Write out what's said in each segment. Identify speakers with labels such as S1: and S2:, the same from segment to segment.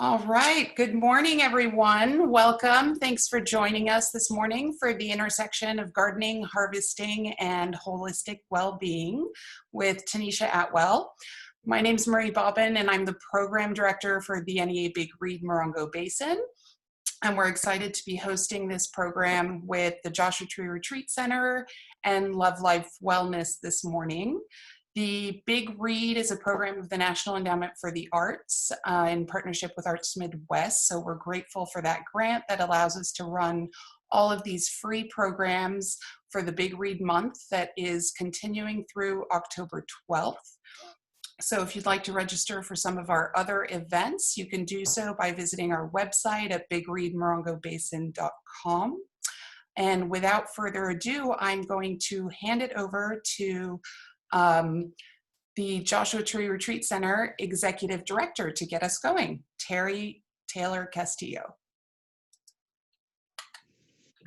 S1: All right. Good morning, everyone. Welcome. Thanks for joining us this morning for the intersection of gardening, harvesting, and holistic well-being with Tanesha Atwell. My name is Marie Bobbin, and I'm the program director for the NEA Big Read Morongo Basin. And we're excited to be hosting this program with the Joshua Tree Retreat Center and Love Life Wellness this morning. The Big Read is a program of the National Endowment for the Arts in partnership with Arts Midwest. So we're grateful for that grant that allows us to run all of these free programs for the Big Read month that is continuing through October 12th. So if you'd like to register for some of our other events, you can do so by visiting our website at bigreadmorongobasin.com. And without further ado, I'm going to hand it over to the Joshua Tree Retreat Center Executive Director to get us going, Terry Taylor Castillo.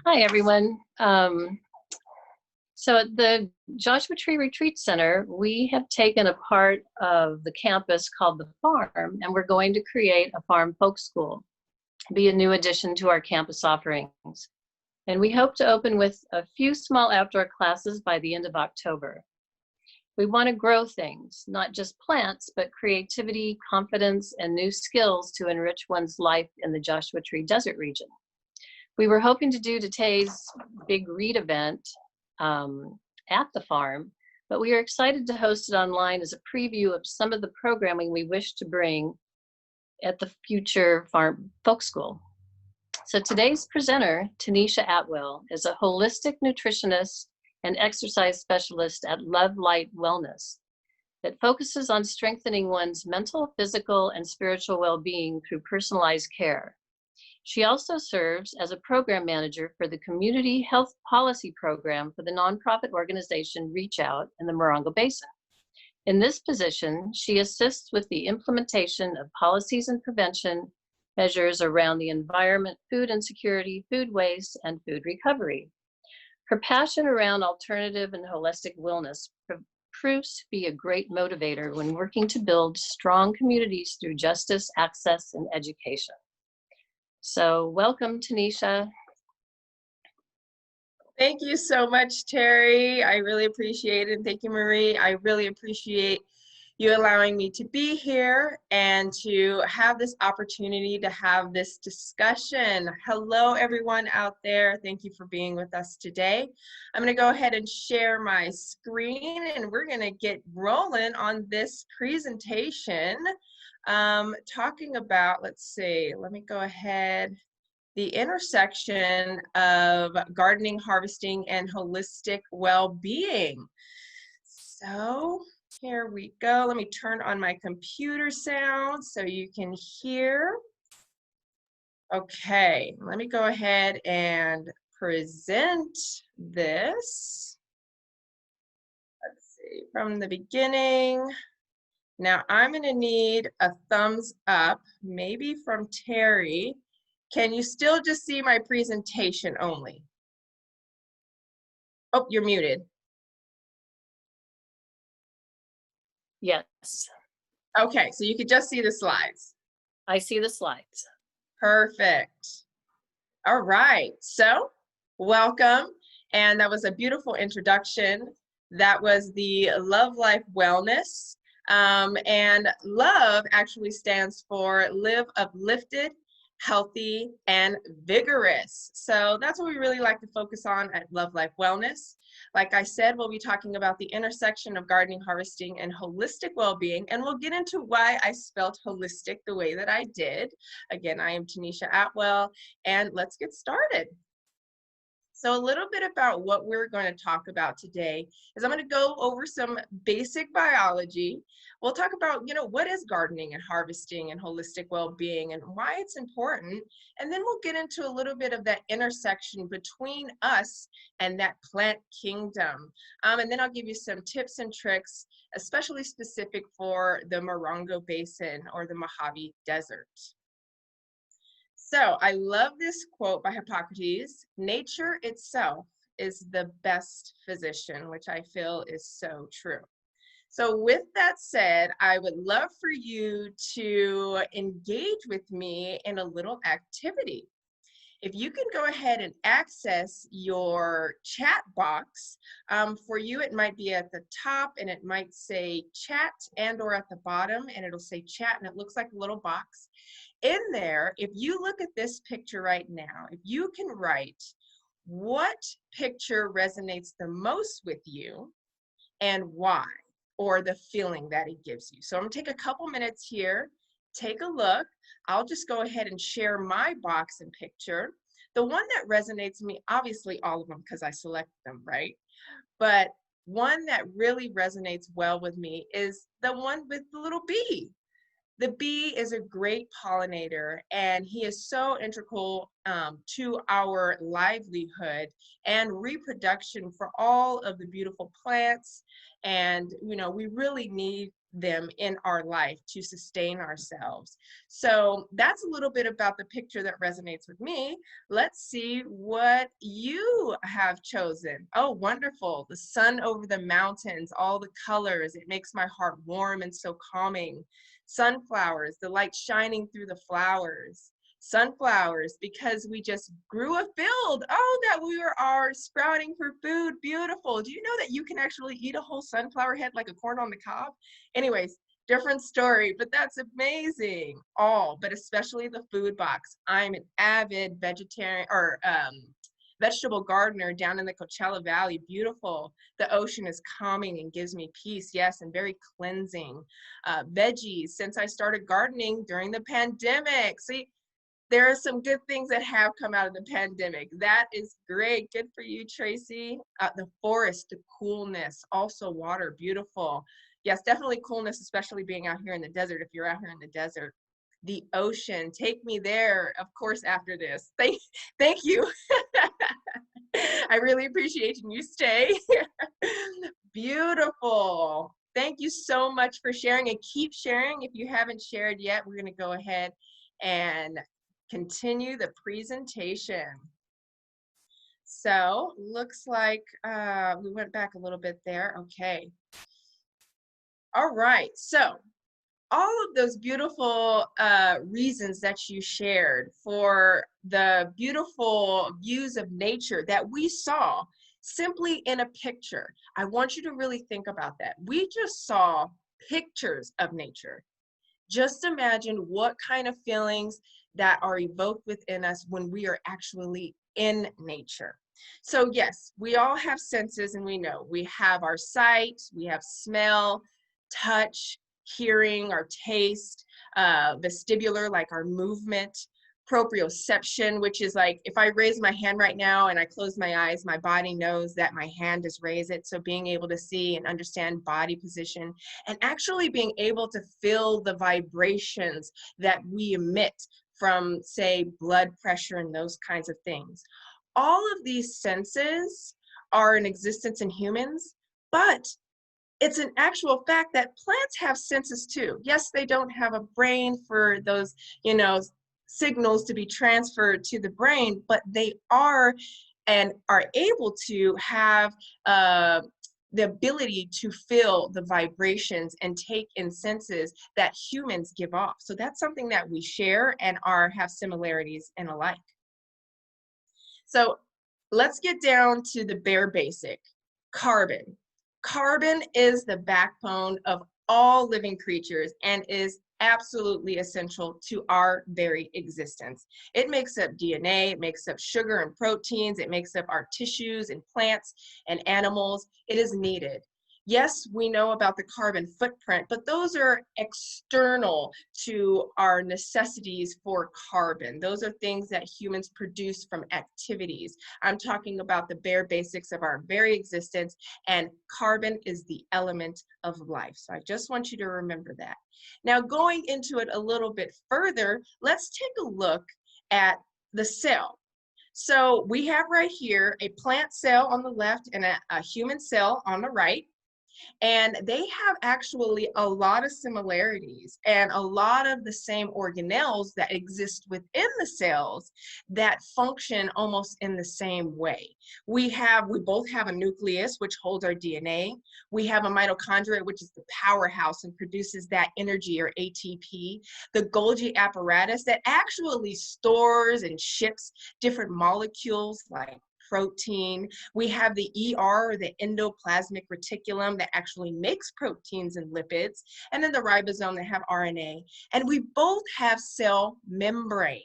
S2: Hi, everyone. So at the Joshua Tree Retreat Center, we have taken a part of the campus called the Farm, and we're going to create a Farm Folk School, be a new addition to our campus offerings. And we hope to open with a few small outdoor classes by the end of October. We want to grow things, not just plants, but creativity, confidence, and new skills to enrich one's life in the Joshua Tree Desert region. We were hoping to do today's Big Read event at the farm, but we are excited to host it online as a preview of some of the programming we wish to bring at the future Farm Folk School. So today's presenter, Tanesha Atwell, is a holistic nutritionist and exercise specialist at Love Light Wellness that focuses on strengthening one's mental, physical, and spiritual well-being through personalized care. She also serves as a program manager for the Community Health Policy Program for the nonprofit organization Reach Out in the Morongo Basin. In this position, she assists with the implementation of policies and prevention measures around the environment, food insecurity, food waste, and food recovery. Her passion around alternative and holistic wellness proves to be a great motivator when working to build strong communities through justice, access, and education. So welcome, Tanesha.
S3: Thank you so much, Terry. I really appreciate it. Thank you, Marie. I really appreciate you allowing me to be here and to have this opportunity to have this discussion. Hello, everyone out there. Thank you for being with us today. I'm going to go ahead and share my screen, and we're going to get rolling on this presentation. Talking about, let's see, let me go ahead, the intersection of gardening, harvesting, and holistic well-being. So here we go. Let me turn on my computer sound so you can hear. Okay, let me go ahead and present this. Let's see, from the beginning. Now I'm going to need a thumbs up, maybe from Terry. Can you still just see my presentation only? Oh, you're muted.
S2: Yes.
S3: Okay, so you could just see the slides.
S2: I see the slides.
S3: Perfect. All right, so welcome. And that was a beautiful introduction. That was the Love Life Wellness. And love actually stands for live uplifted, healthy, and vigorous. So that's what we really like to focus on at Love Life Wellness. Like I said, we'll be talking about the intersection of gardening, harvesting, and holistic well-being, and we'll get into why I spelled holistic the way that I did. Again, I am Tanesha Atwell, and let's get started. So a little bit about what we're going to talk about today is I'm going to go over some basic biology. We'll talk about, what is gardening and harvesting and holistic well-being and why it's important. And then we'll get into a little bit of that intersection between us and that plant kingdom. And then I'll give you some tips and tricks, especially specific for the Morongo Basin or the Mojave Desert. So I love this quote by Hippocrates: nature itself is the best physician, which I feel is so true. So with that said, I would love for you to engage with me in a little activity. If you can go ahead and access your chat box, for you it might be at the top and it might say chat, and or at the bottom and it'll say chat and it looks like a little box. In there, if you look at this picture right now, if you can write what picture resonates the most with you and why, or the feeling that it gives you. So I'm gonna take a couple minutes here, take a look. I'll just go ahead and share my box and picture. The one that resonates with me, obviously all of them because I select them, right? But one that really resonates well with me is the one with the little bee. The bee is a great pollinator and he is so integral to our livelihood and reproduction for all of the beautiful plants. And, you know, we really need them in our life to sustain ourselves. So that's a little bit about the picture that resonates with me. Let's see what you have chosen. Oh, wonderful. The sun over the mountains, all the colors. It makes my heart warm and so calming. Sunflowers, the light shining through the flowers. Sunflowers, because we just grew a field. Oh, that we are sprouting for food. Beautiful. Do you know that you can actually eat a whole sunflower head like a corn on the cob? Anyways, different story, but that's amazing. All, but especially the food box. I'm an avid vegetarian or vegetable gardener down in the Coachella Valley. Beautiful. The ocean is calming and gives me peace. Yes, and very cleansing. Veggies, since I started gardening during the pandemic. See, there are some good things that have come out of the pandemic. That is great. Good for you, Tracy. The forest, the coolness, also water, beautiful. Yes, definitely coolness, especially being out here in the desert. If you're out here in the desert, the ocean, take me there, of course, after this. Thank you. I really appreciate you stay. Beautiful. Thank you so much for sharing, and keep sharing. If you haven't shared yet, we're going to go ahead and continue the presentation. So looks like we went back a little bit there. Okay. All right. So all of those beautiful reasons that you shared for the beautiful views of nature that we saw simply in a picture. I want you to really think about that. We just saw pictures of nature. Just imagine what kind of feelings that are evoked within us when we are actually in nature. So yes, we all have senses, and we know we have our sight, we have smell, touch, hearing, our taste, vestibular, like our movement, proprioception, which is like if I raise my hand right now and I close my eyes, my body knows that my hand is raised. So being able to see and understand body position, and actually being able to feel the vibrations that we emit from, say, blood pressure and those kinds of things. All of these senses are in existence in humans, but it's an actual fact that plants have senses too. Yes, they don't have a brain for those, you know, signals to be transferred to the brain, but they are and are able to have the ability to feel the vibrations and take in senses that humans give off. So that's something that we share and have similarities and alike. So let's get down to the bare basic, carbon. Carbon is the backbone of all living creatures and is absolutely essential to our very existence. It makes up DNA, it makes up sugar and proteins, it makes up our tissues and plants and animals. It is needed. Yes, we know about the carbon footprint, but those are external to our necessities for carbon. Those are things that humans produce from activities. I'm talking about the bare basics of our very existence, and carbon is the element of life. So I just want you to remember that. Now, going into it a little bit further, let's take a look at the cell. So we have right here a plant cell on the left and a human cell on the right. And they have actually a lot of similarities and a lot of the same organelles that exist within the cells that function almost in the same way. We both have a nucleus, which holds our DNA. We have a mitochondria, which is the powerhouse and produces that energy, or ATP. The Golgi apparatus that actually stores and ships different molecules like protein. We have the ER, or the endoplasmic reticulum, that actually makes proteins and lipids, and then the ribosome that have RNA. And we both have cell membranes.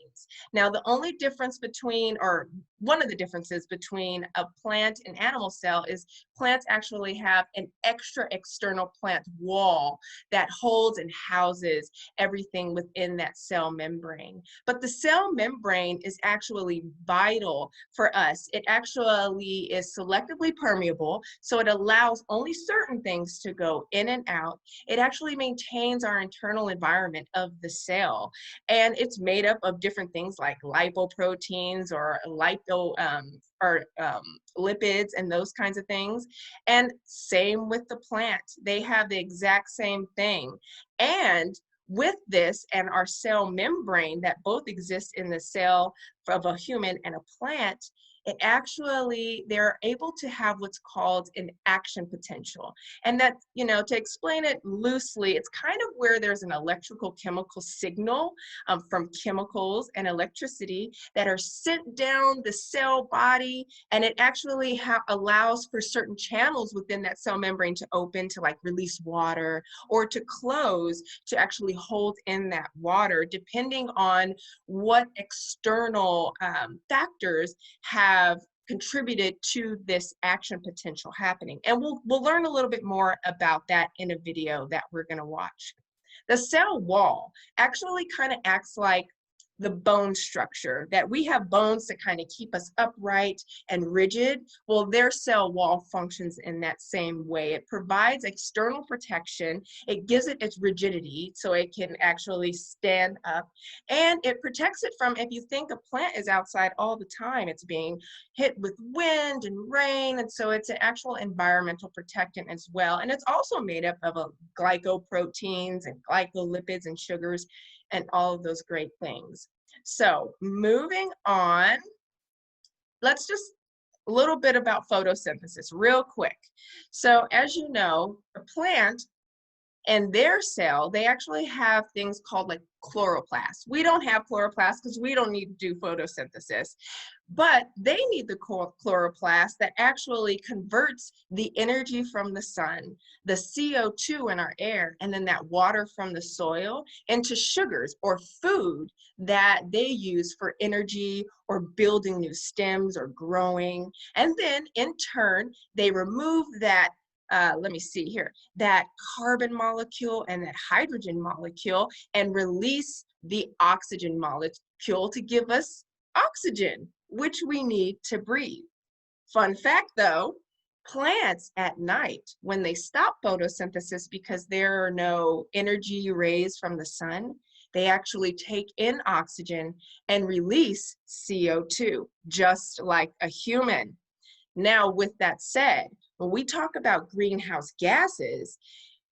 S3: Now, the only difference between, or one of the differences between a plant and animal cell is plants actually have an extra external plant wall that holds and houses everything within that cell membrane. But the cell membrane is actually vital for us. It actually is selectively permeable, so it allows only certain things to go in and out. It actually maintains our internal environment of the cell, and it's made up of different things like lipoproteins or lipids and those kinds of things. And same with the plant. They have the exact same thing. And with this and our cell membrane that both exist in the cell of a human and a plant, they're able to have what's called an action potential. And that, to explain it loosely, it's kind of where there's an electrical chemical signal from chemicals and electricity that are sent down the cell body, and it actually allows for certain channels within that cell membrane to open to like release water, or to close to actually hold in that water, depending on what external factors have contributed to this action potential happening. And we'll learn a little bit more about that in a video that we're going to watch. The cell wall actually kind of acts like the bone structure, that we have bones that kind of keep us upright and rigid. Well, their cell wall functions in that same way. It provides external protection. It gives it its rigidity so it can actually stand up, and it protects it from, if you think a plant is outside all the time, it's being hit with wind and rain, and so it's an actual environmental protectant as well. And it's also made up of glycoproteins and glycolipids and sugars and all of those great things. So moving on, let's just a little bit about photosynthesis real quick. So as you know, a plant and their cell, they actually have things called like chloroplasts. We don't have chloroplasts because we don't need to do photosynthesis, but they need the chloroplast that actually converts the energy from the sun, the CO2 in our air, and then that water from the soil into sugars or food that they use for energy or building new stems or growing. And then in turn, they remove that that carbon molecule and that hydrogen molecule and release the oxygen molecule to give us oxygen, which we need to breathe. Fun fact though, plants at night, when they stop photosynthesis because there are no energy rays from the sun, they actually take in oxygen and release CO2, just like a human. Now, with that said, when we talk about greenhouse gases,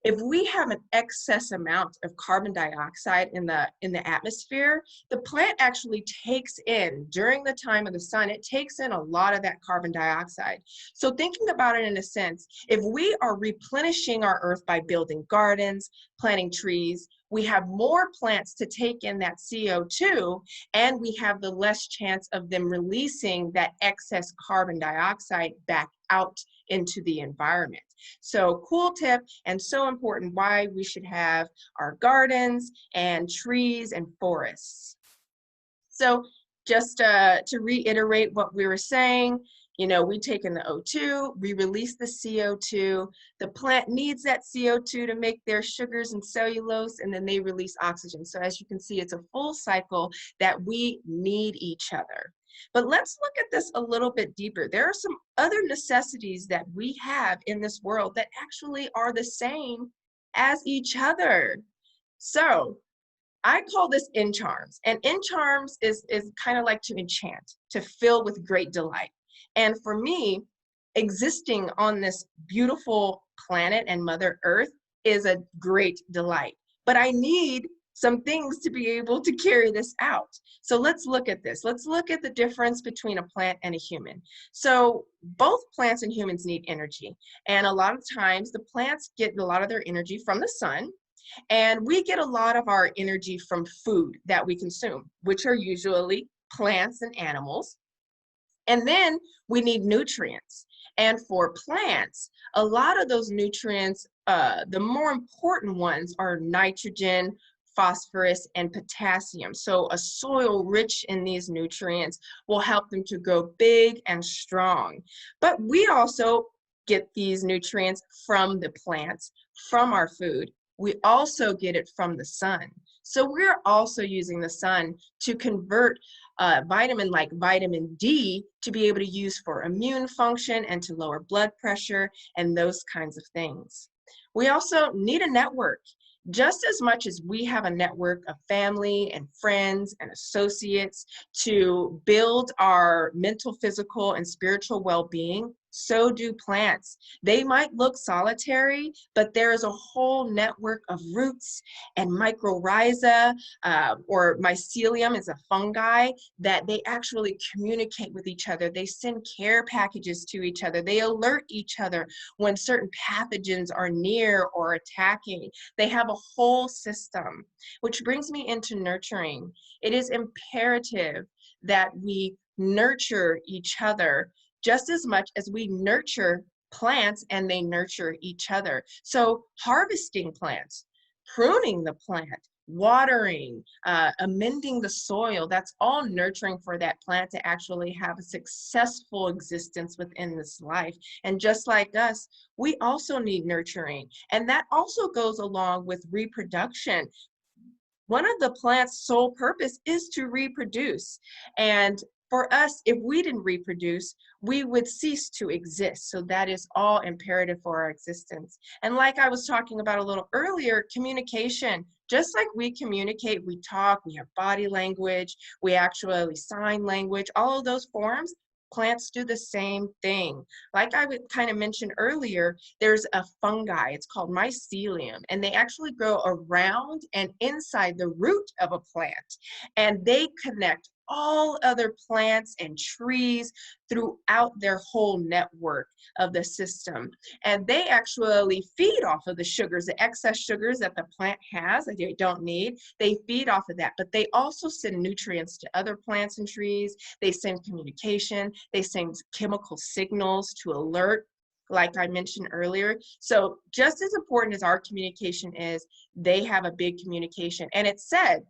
S3: if we have an excess amount of carbon dioxide in the atmosphere, the plant actually takes in, during the time of the sun, it takes in a lot of that carbon dioxide. So thinking about it in a sense, if we are replenishing our earth by building gardens, planting trees, we have more plants to take in that CO2, and we have the less chance of them releasing that excess carbon dioxide back out into the environment. So cool tip, and so important, why we should have our gardens and trees and forests. So just to reiterate what we were saying, we take in the O2, we release the CO2, the plant needs that CO2 to make their sugars and cellulose, and then they release oxygen. So as you can see, it's a full cycle that we need each other. But let's look at this a little bit deeper. There are some other necessities that we have in this world that actually are the same as each other. So I call this encharms, and encharms is kind of like to enchant, to fill with great delight. And for me, existing on this beautiful planet and Mother Earth is a great delight. But I need some things to be able to carry this out. So let's look at this. Let's look at the difference between a plant and a human. So both plants and humans need energy. And a lot of times the plants get a lot of their energy from the sun, and we get a lot of our energy from food that we consume, which are usually plants and animals. And then we need nutrients. And for plants, a lot of those nutrients, the more important ones are nitrogen, phosphorus, and potassium. So a soil rich in these nutrients will help them to grow big and strong. But we also get these nutrients from the plants, from our food. We also get it from the sun. So we're also using the sun to convert vitamin like vitamin D to be able to use for immune function and to lower blood pressure and those kinds of things. We also need a network. Just as much as we have a network of family and friends and associates to build our mental, physical, and spiritual well-being, so do plants. They might look solitary, but there is a whole network of roots and mycorrhiza, or mycelium is a fungi, that they actually communicate with each other. They send care packages to each other. They alert each other when certain pathogens are near or attacking. They have a whole system, which brings me into nurturing. It is imperative that we nurture each other just as much as we nurture plants and they nurture each other. So harvesting plants, pruning the plant, watering, amending the soil, that's all nurturing for that plant to actually have a successful existence within this life. And just like us, we also need nurturing. And that also goes along with reproduction. One of the plant's sole purpose is to reproduce. And for us, if we didn't reproduce, we would cease to exist. So that is all imperative for our existence. And like I was talking about a little earlier, communication. Just like we communicate, we talk, we have body language, we actually sign language, all of those forms, plants do the same thing. Like I would kind of mention earlier, there's a fungi, it's called mycelium, and they actually grow around and inside the root of a plant. And they connect all other plants and trees throughout their whole network of the system. And they actually feed off of the sugars, the excess sugars that the plant has that they don't need. They feed off of that, but they also send nutrients to other plants and trees. They send communication. They send chemical signals to alert, like I mentioned earlier. So just as important as our communication is, they have a big communication. And it's said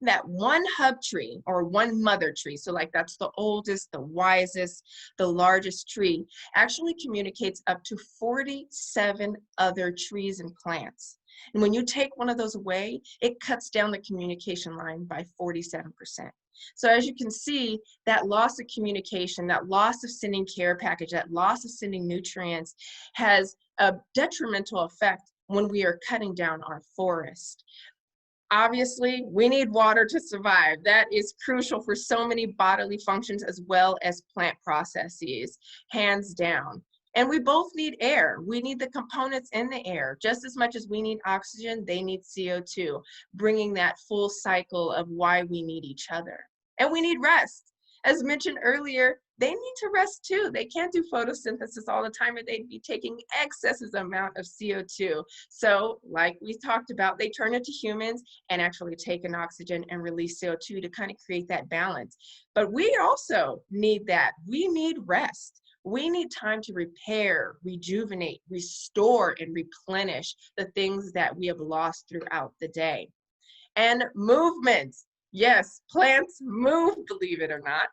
S3: that one hub tree or one mother tree, so like that's the oldest, the wisest, the largest tree, actually communicates up to 47 other trees and plants. And when you take one of those away, it cuts down the communication line by 47%. So as you can see, that loss of communication, that loss of sending care package, that loss of sending nutrients has a detrimental effect when we are cutting down our forest. Obviously, we need water to survive. That is crucial for so many bodily functions as well as plant processes, hands down. And we both need air. We need the components in the air. Just as much as we need oxygen, they need CO2, bringing that full cycle of why we need each other. And we need rest. As mentioned earlier, they need to rest too. They can't do photosynthesis all the time or they'd be taking excessive amount of CO2. So like we talked about, they turn into humans and actually take in oxygen and release CO2 to kind of create that balance. But we also need that. We need rest. We need time to repair, rejuvenate, restore, and replenish the things that we have lost throughout the day. And movement. Yes, plants move, believe it or not.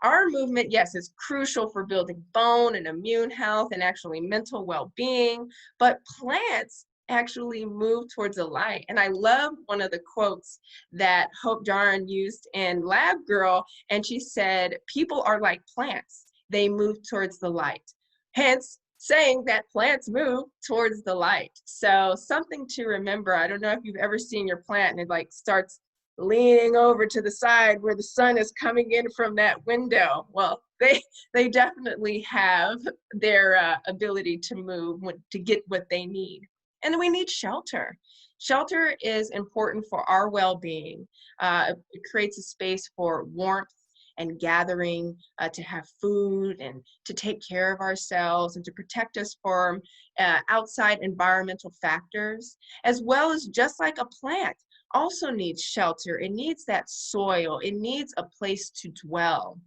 S3: Our movement, yes, is crucial for building bone and immune health and actually mental well-being, but plants actually move towards the light. And I love one of the quotes that Hope Jahren used in Lab Girl, and she said, people are like plants. They move towards the light. Hence, saying that plants move towards the light. So something to remember. I don't know if you've ever seen your plant and it like starts leaning over to the side where the sun is coming in from that window. Well, they definitely have their ability to move to get what they need. And then we need shelter. Shelter is important for our well-being. It creates a space for warmth and gathering, to have food and to take care of ourselves and to protect us from outside environmental factors, as well as just like a plant also needs shelter. It needs that soil. It needs a place to dwell.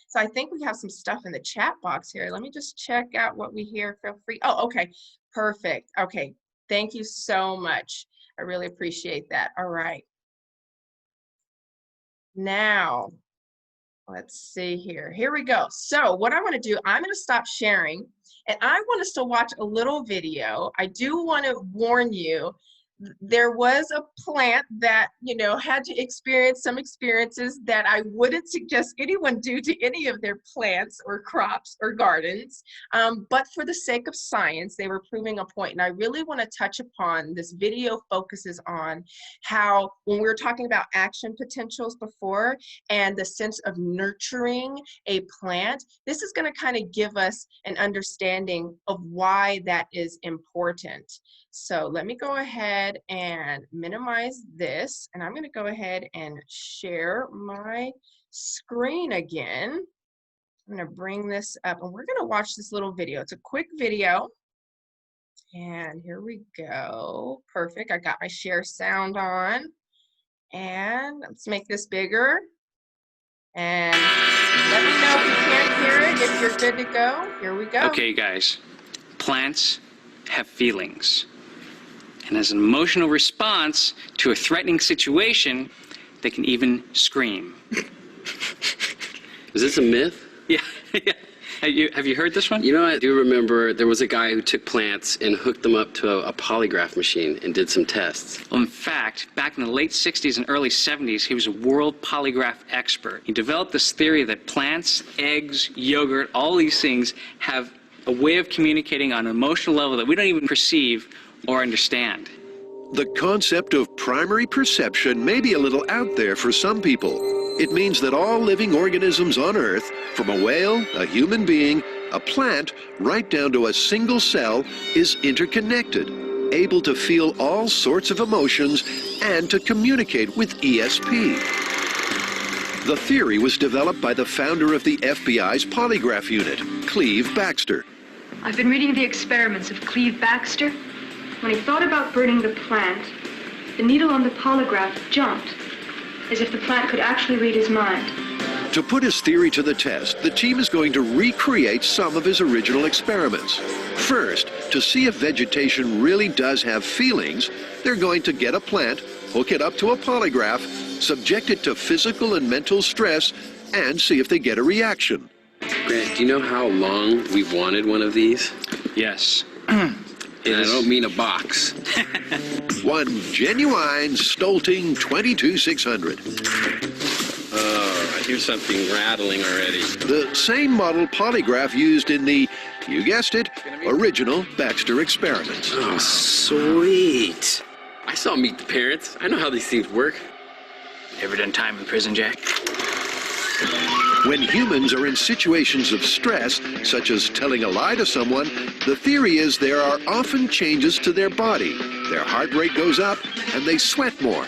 S3: So I think we have some stuff in the chat box here. Let me just check out what we hear. Feel free. Oh, okay. Perfect. Okay. Thank you so much. I really appreciate that. All right. Now, let's see here. Here we go. So what I want to do, I'm going to stop sharing and I want us to watch a little video. I do want to warn you, there was a plant that, you know, had to experience some experiences that I wouldn't suggest anyone do to any of their plants or crops or gardens. But for the sake of science, they were proving a point. And I really want to touch upon, this video focuses on how, when we were talking about action potentials before and the sense of nurturing a plant, this is going to kind of give us an understanding of why that is important. So let me go ahead and minimize this, and I'm going to go ahead and share my screen again. I'm going to bring this up, and we're going to watch this little video. It's a quick video, and here we go. Perfect. I got my share sound on, and let's make this bigger. And let me know if you can't hear it, if you're good to go. Here we go.
S4: Okay, guys, plants have feelings. And as an emotional response to a threatening situation, they can even scream.
S5: Is this a myth?
S4: Yeah, yeah. Have you heard this one?
S5: You know, I do remember there was a guy who took plants and hooked them up to a polygraph machine and did some tests.
S4: Well, in fact, back in the late 60s and early 70s, he was a world polygraph expert. He developed this theory that plants, eggs, yogurt, all these things have a way of communicating on an emotional level that we don't even perceive or understand.
S6: The concept of primary perception may be a little out there for some people. It means that all living organisms on Earth, from a whale, a human being, a plant, right down to a single cell, is interconnected, able to feel all sorts of emotions and to communicate with ESP. The theory was developed by the founder of the FBI's polygraph unit, Luhv Baxter.
S7: I've been reading the experiments of Luhv Baxter. When he thought about burning the plant, the needle on the polygraph jumped, as if the plant could actually read his mind.
S6: To put his theory to the test, the team is going to recreate some of his original experiments. First, to see if vegetation really does have feelings, they're going to get a plant, hook it up to a polygraph, subject it to physical and mental stress, and see if they get a reaction.
S5: Grant, do you know how long we've wanted one of these?
S4: Yes.
S5: And I don't mean a box.
S6: One genuine Stolting 22600.
S5: Oh, I hear something rattling already.
S6: The same model polygraph used in the, you guessed it, original Baxter experiments.
S5: Oh, sweet. I saw Meet the Parents. I know how these things work.
S4: Ever done time in prison, Jack?
S6: When humans are in situations of stress, such as telling a lie to someone, the theory is there are often changes to their body. Their heart rate goes up and they sweat more.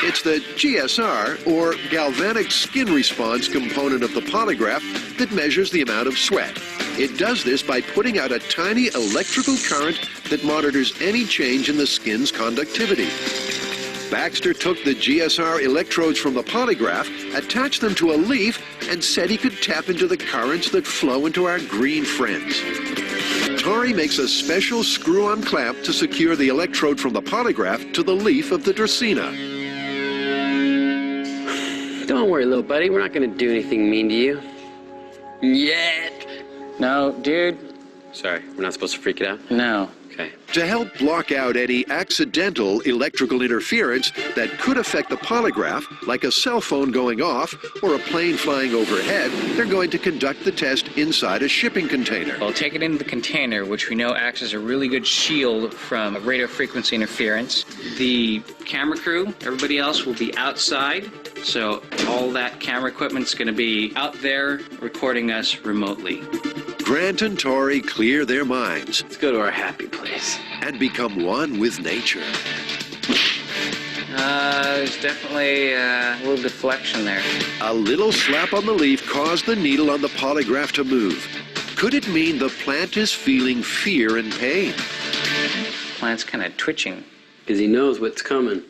S6: It's the GSR, or galvanic skin response component of the polygraph, that measures the amount of sweat. It does this by putting out a tiny electrical current that monitors any change in the skin's conductivity. Baxter took the GSR electrodes from the polygraph, attached them to a leaf, and said he could tap into the currents that flow into our green friends. Tori makes a special screw-on clamp to secure the electrode from the polygraph to the leaf of the Dracaena.
S5: Don't worry, little buddy. We're not going to do anything mean to you. Yet.
S4: No, dude.
S5: Sorry, we're not supposed to freak it out?
S4: No.
S5: Okay. Okay.
S6: To help block out any accidental electrical interference that could affect the polygraph, like a cell phone going off or a plane flying overhead, they're going to conduct the test inside a shipping container.
S4: We'll take it into the container, which we know acts as a really good shield from radio frequency interference. The camera crew, everybody else will be outside, so all that camera equipment's going to be out there recording us remotely.
S6: Grant and Tori clear their minds
S5: Let's go to our happy place.
S6: and become one with nature.
S4: There's definitely a little deflection there.
S6: A little slap on the leaf caused the needle on the polygraph to move. Could it mean the plant is feeling fear and pain?
S4: Plant's kind of twitching.
S5: Because he knows what's coming.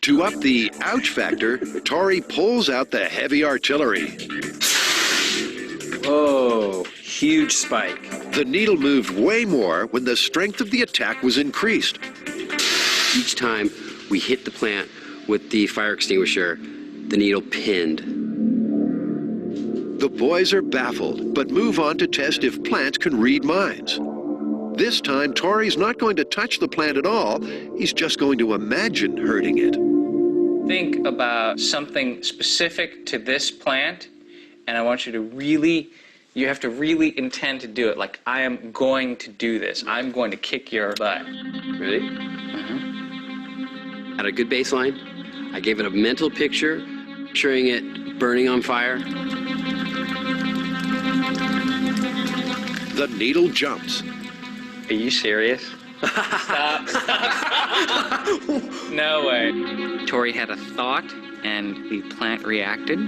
S6: To up the ouch factor, Tori pulls out the heavy artillery.
S5: Oh, huge spike.
S6: The needle moved way more when the strength of the attack was increased.
S5: Each time we hit the plant with the fire extinguisher, the needle pinned.
S6: The boys are baffled, but move on to test if plants can read minds. This time, Tori's not going to touch the plant at all. He's just going to imagine hurting it.
S4: Think about something specific to this plant, and I want you to really, you have to really intend to do it. Like, I am going to do this. I'm going to kick your butt.
S5: Ready? Had a good baseline. I gave it a mental picture, picturing it burning on fire.
S6: The needle jumps.
S4: Are you serious? Stop. No way. Tori had a thought, and the plant reacted.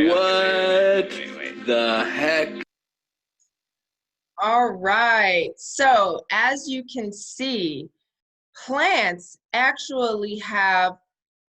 S5: What the heck?
S3: All right. So as you can see, plants actually have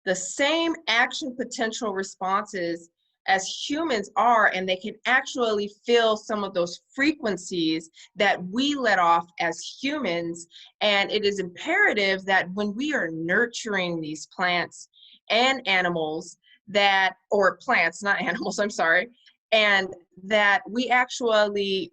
S3: the same action potential responses as humans are, and they can actually feel some of those frequencies that we let off as humans. And it is imperative that when we are nurturing these plants and animals that, or plants, not animals, I'm sorry, and that we actually,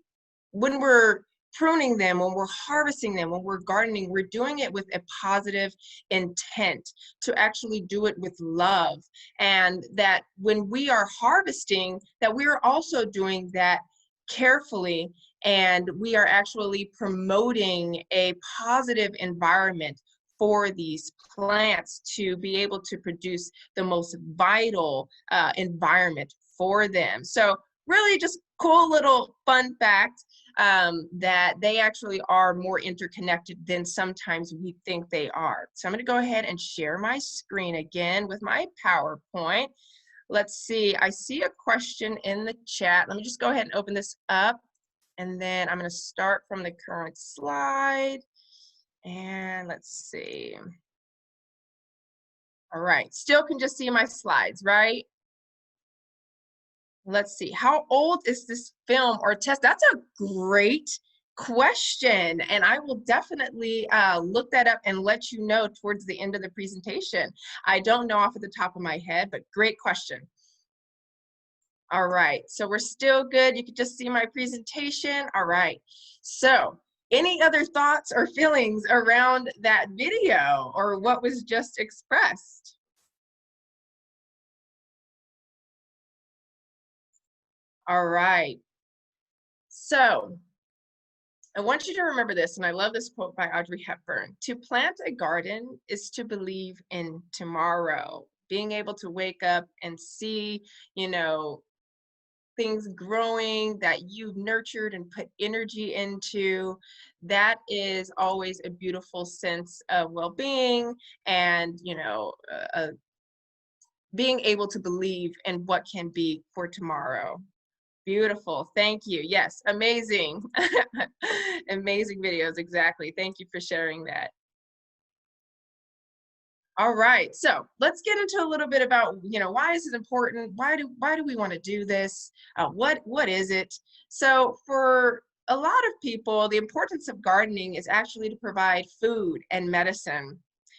S3: when we're pruning them, when we're harvesting them, when we're gardening, we're doing it with a positive intent, to actually do it with love. And that when we are harvesting, that we are also doing that carefully, and we are actually promoting a positive environment for these plants to be able to produce the most vital environment for them. So really just cool little fun fact that they actually are more interconnected than sometimes we think they are. So I'm going to go ahead and share my screen again with my PowerPoint. Let's see, I see a question in the chat. Let me just go ahead and open this up, and then I'm going to start from the current slide. And let's see. All right, still can just see my slides, right? Let's see, how old is this film or test? That's a great question, and I will definitely look that up and let you know towards the end of the presentation. I don't know off at the top of my head, but great question. All right, so we're still good. You can just see my presentation. All right, so any other thoughts or feelings around that video or what was just expressed? All right, so I want you to remember this, and I love this quote by Audrey Hepburn. To plant a garden is to believe in tomorrow. Being able to wake up and see, you know, things growing that you've nurtured and put energy into, that is always a beautiful sense of well-being and, you know, being able to believe in what can be for tomorrow. Beautiful, thank you. Yes, amazing. Amazing videos, exactly. Thank you for sharing that. All right, so let's get into a little bit about, you know, why is it important? Why do we want to do this? What is it? So for a lot of people, the importance of gardening is actually to provide food and medicine.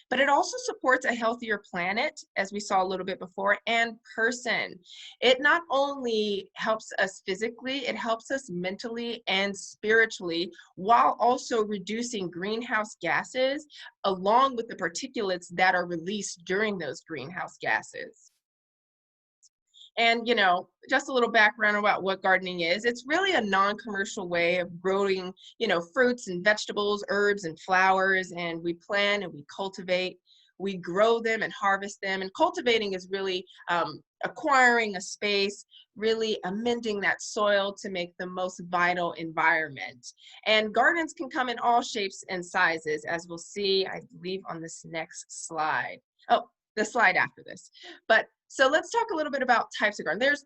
S3: but it also supports a healthier planet, as we saw a little bit before, and person. It not only helps us physically, it helps us mentally and spiritually, while also reducing greenhouse gases, along with the particulates that are released during those greenhouse gases. And, just a little background about what gardening is. It's really a non-commercial way of growing, fruits and vegetables, herbs and flowers, and we plant and we cultivate. We grow them and harvest them. And cultivating is really acquiring a space, really amending that soil to make the most vital environment. And gardens can come in all shapes and sizes, as we'll see, I believe, on this next slide. Oh, the slide after this. But so let's talk a little bit about types of garden. There's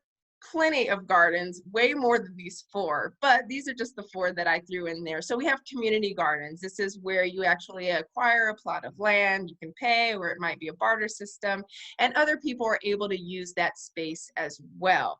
S3: plenty of gardens, way more than these 4, but these are just the 4 that I threw in there. So we have community gardens. This is where you actually acquire a plot of land, you can pay, or it might be a barter system, and other people are able to use that space as well.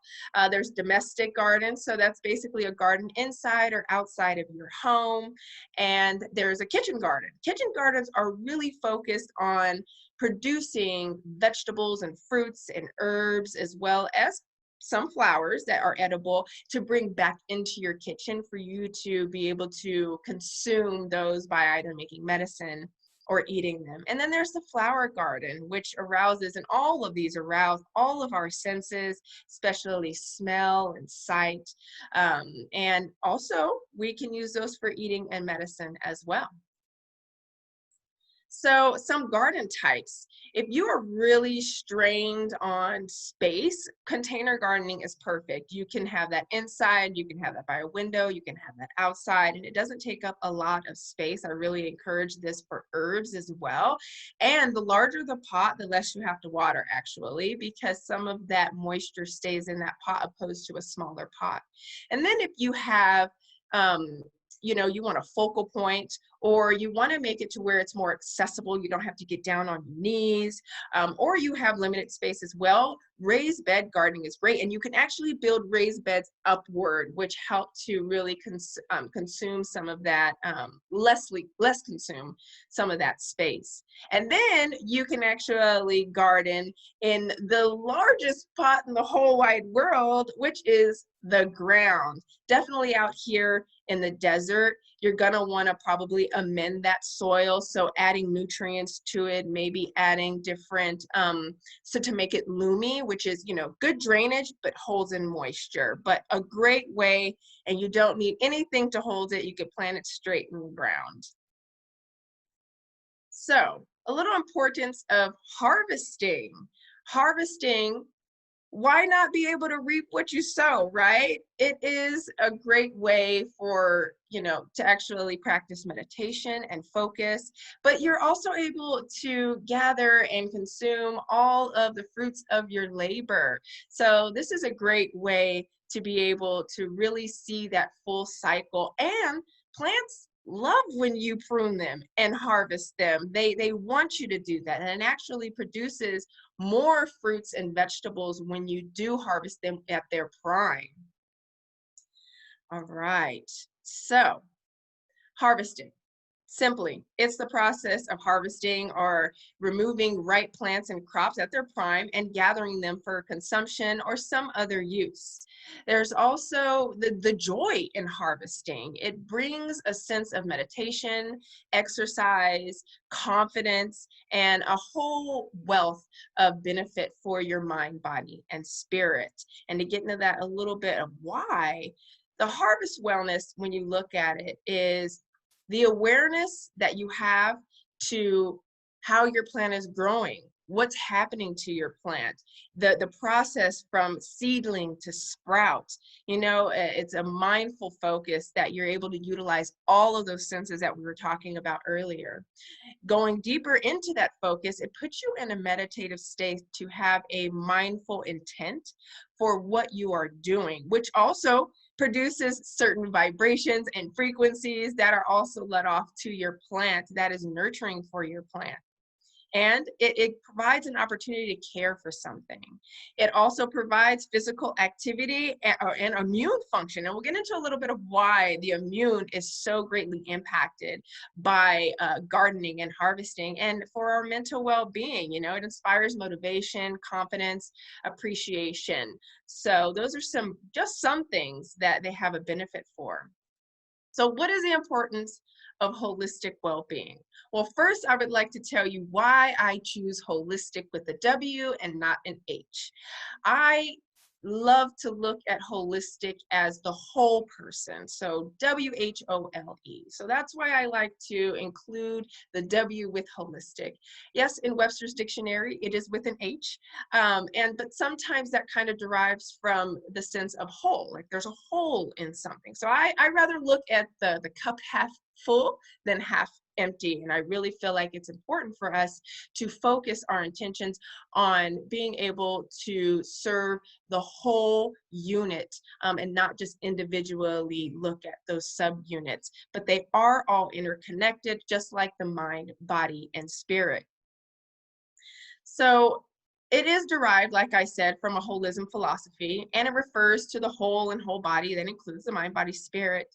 S3: There's domestic gardens, so that's basically a garden inside or outside of your home. And there's a kitchen garden. Kitchen gardens are really focused on producing vegetables and fruits and herbs, as well as some flowers that are edible, to bring back into your kitchen for you to be able to consume those by either making medicine or eating them. And then there's the flower garden, which arouses, and all of these arouse all of our senses, especially smell and sight. And also we can use those for eating and medicine as well. So some garden types. If you are really strained on space, container gardening is perfect. You can have that inside, you can have that by a window, you can have that outside, and it doesn't take up a lot of space. I really encourage this for herbs as well. And the larger the pot, the less you have to water, actually, because some of that moisture stays in that pot opposed to a smaller pot. And then if you have you want a focal point, or you want to make it to where it's more accessible, you don't have to get down on your knees, or you have limited space as well, raised bed gardening is great. And you can actually build raised beds upward, which help to really consume some of that, less consume some of that space. And then you can actually garden in the largest pot in the whole wide world, which is the ground. Definitely out here in the desert, you're gonna wanna probably amend that soil. So adding nutrients to it, maybe adding different, so to make it loomy, which is, good drainage, but holds in moisture, but a great way, and you don't need anything to hold it. You could plant it straight in the ground. So a little importance of harvesting. Harvesting, why not be able to reap what you sow, right? It is a great way for, to actually practice meditation and focus, but you're also able to gather and consume all of the fruits of your labor. So this is a great way to be able to really see that full cycle. And plants love when you prune them and harvest them. They want you to do that, and it actually produces more fruits and vegetables when you do harvest them at their prime. All right, so harvesting. Simply, it's the process of harvesting or removing ripe plants and crops at their prime and gathering them for consumption or some other use. There's also the joy in harvesting. It brings a sense of meditation, exercise, confidence, and a whole wealth of benefit for your mind, body, and spirit. And to get into that a little bit of why, the harvest wellness, when you look at it, is the awareness that you have to how your plant is growing, what's happening to your plant, the process from seedling to sprout. It's a mindful focus that you're able to utilize all of those senses that we were talking about earlier. Going deeper into that focus, it puts you in a meditative state to have a mindful intent for what you are doing, which also produces certain vibrations and frequencies that are also let off to your plant that is nurturing for your plant. And it provides an opportunity to care for something. It also provides physical activity and immune function. And we'll get into a little bit of why the immune is so greatly impacted by gardening and harvesting. And for our mental well-being, you know, it inspires motivation, confidence, appreciation. So those are just some things that they have a benefit for. So what is the importance of holistic well-being? Well, first, I would like to tell you why I choose holistic with a W and not an H. I love to look at holistic as the whole person, so W-H-O-L-E. So that's why I like to include the W with holistic. Yes, in Webster's dictionary, it is with an H, but sometimes that kind of derives from the sense of whole, like there's a hole in something. So I rather look at the cup half full than half empty. And I really feel like it's important for us to focus our intentions on being able to serve the whole unit and not just individually look at those subunits, but they are all interconnected, just like the mind, body, and spirit. So it is derived, like I said, from a holism philosophy, and it refers to the whole and whole body that includes the mind, body, spirit.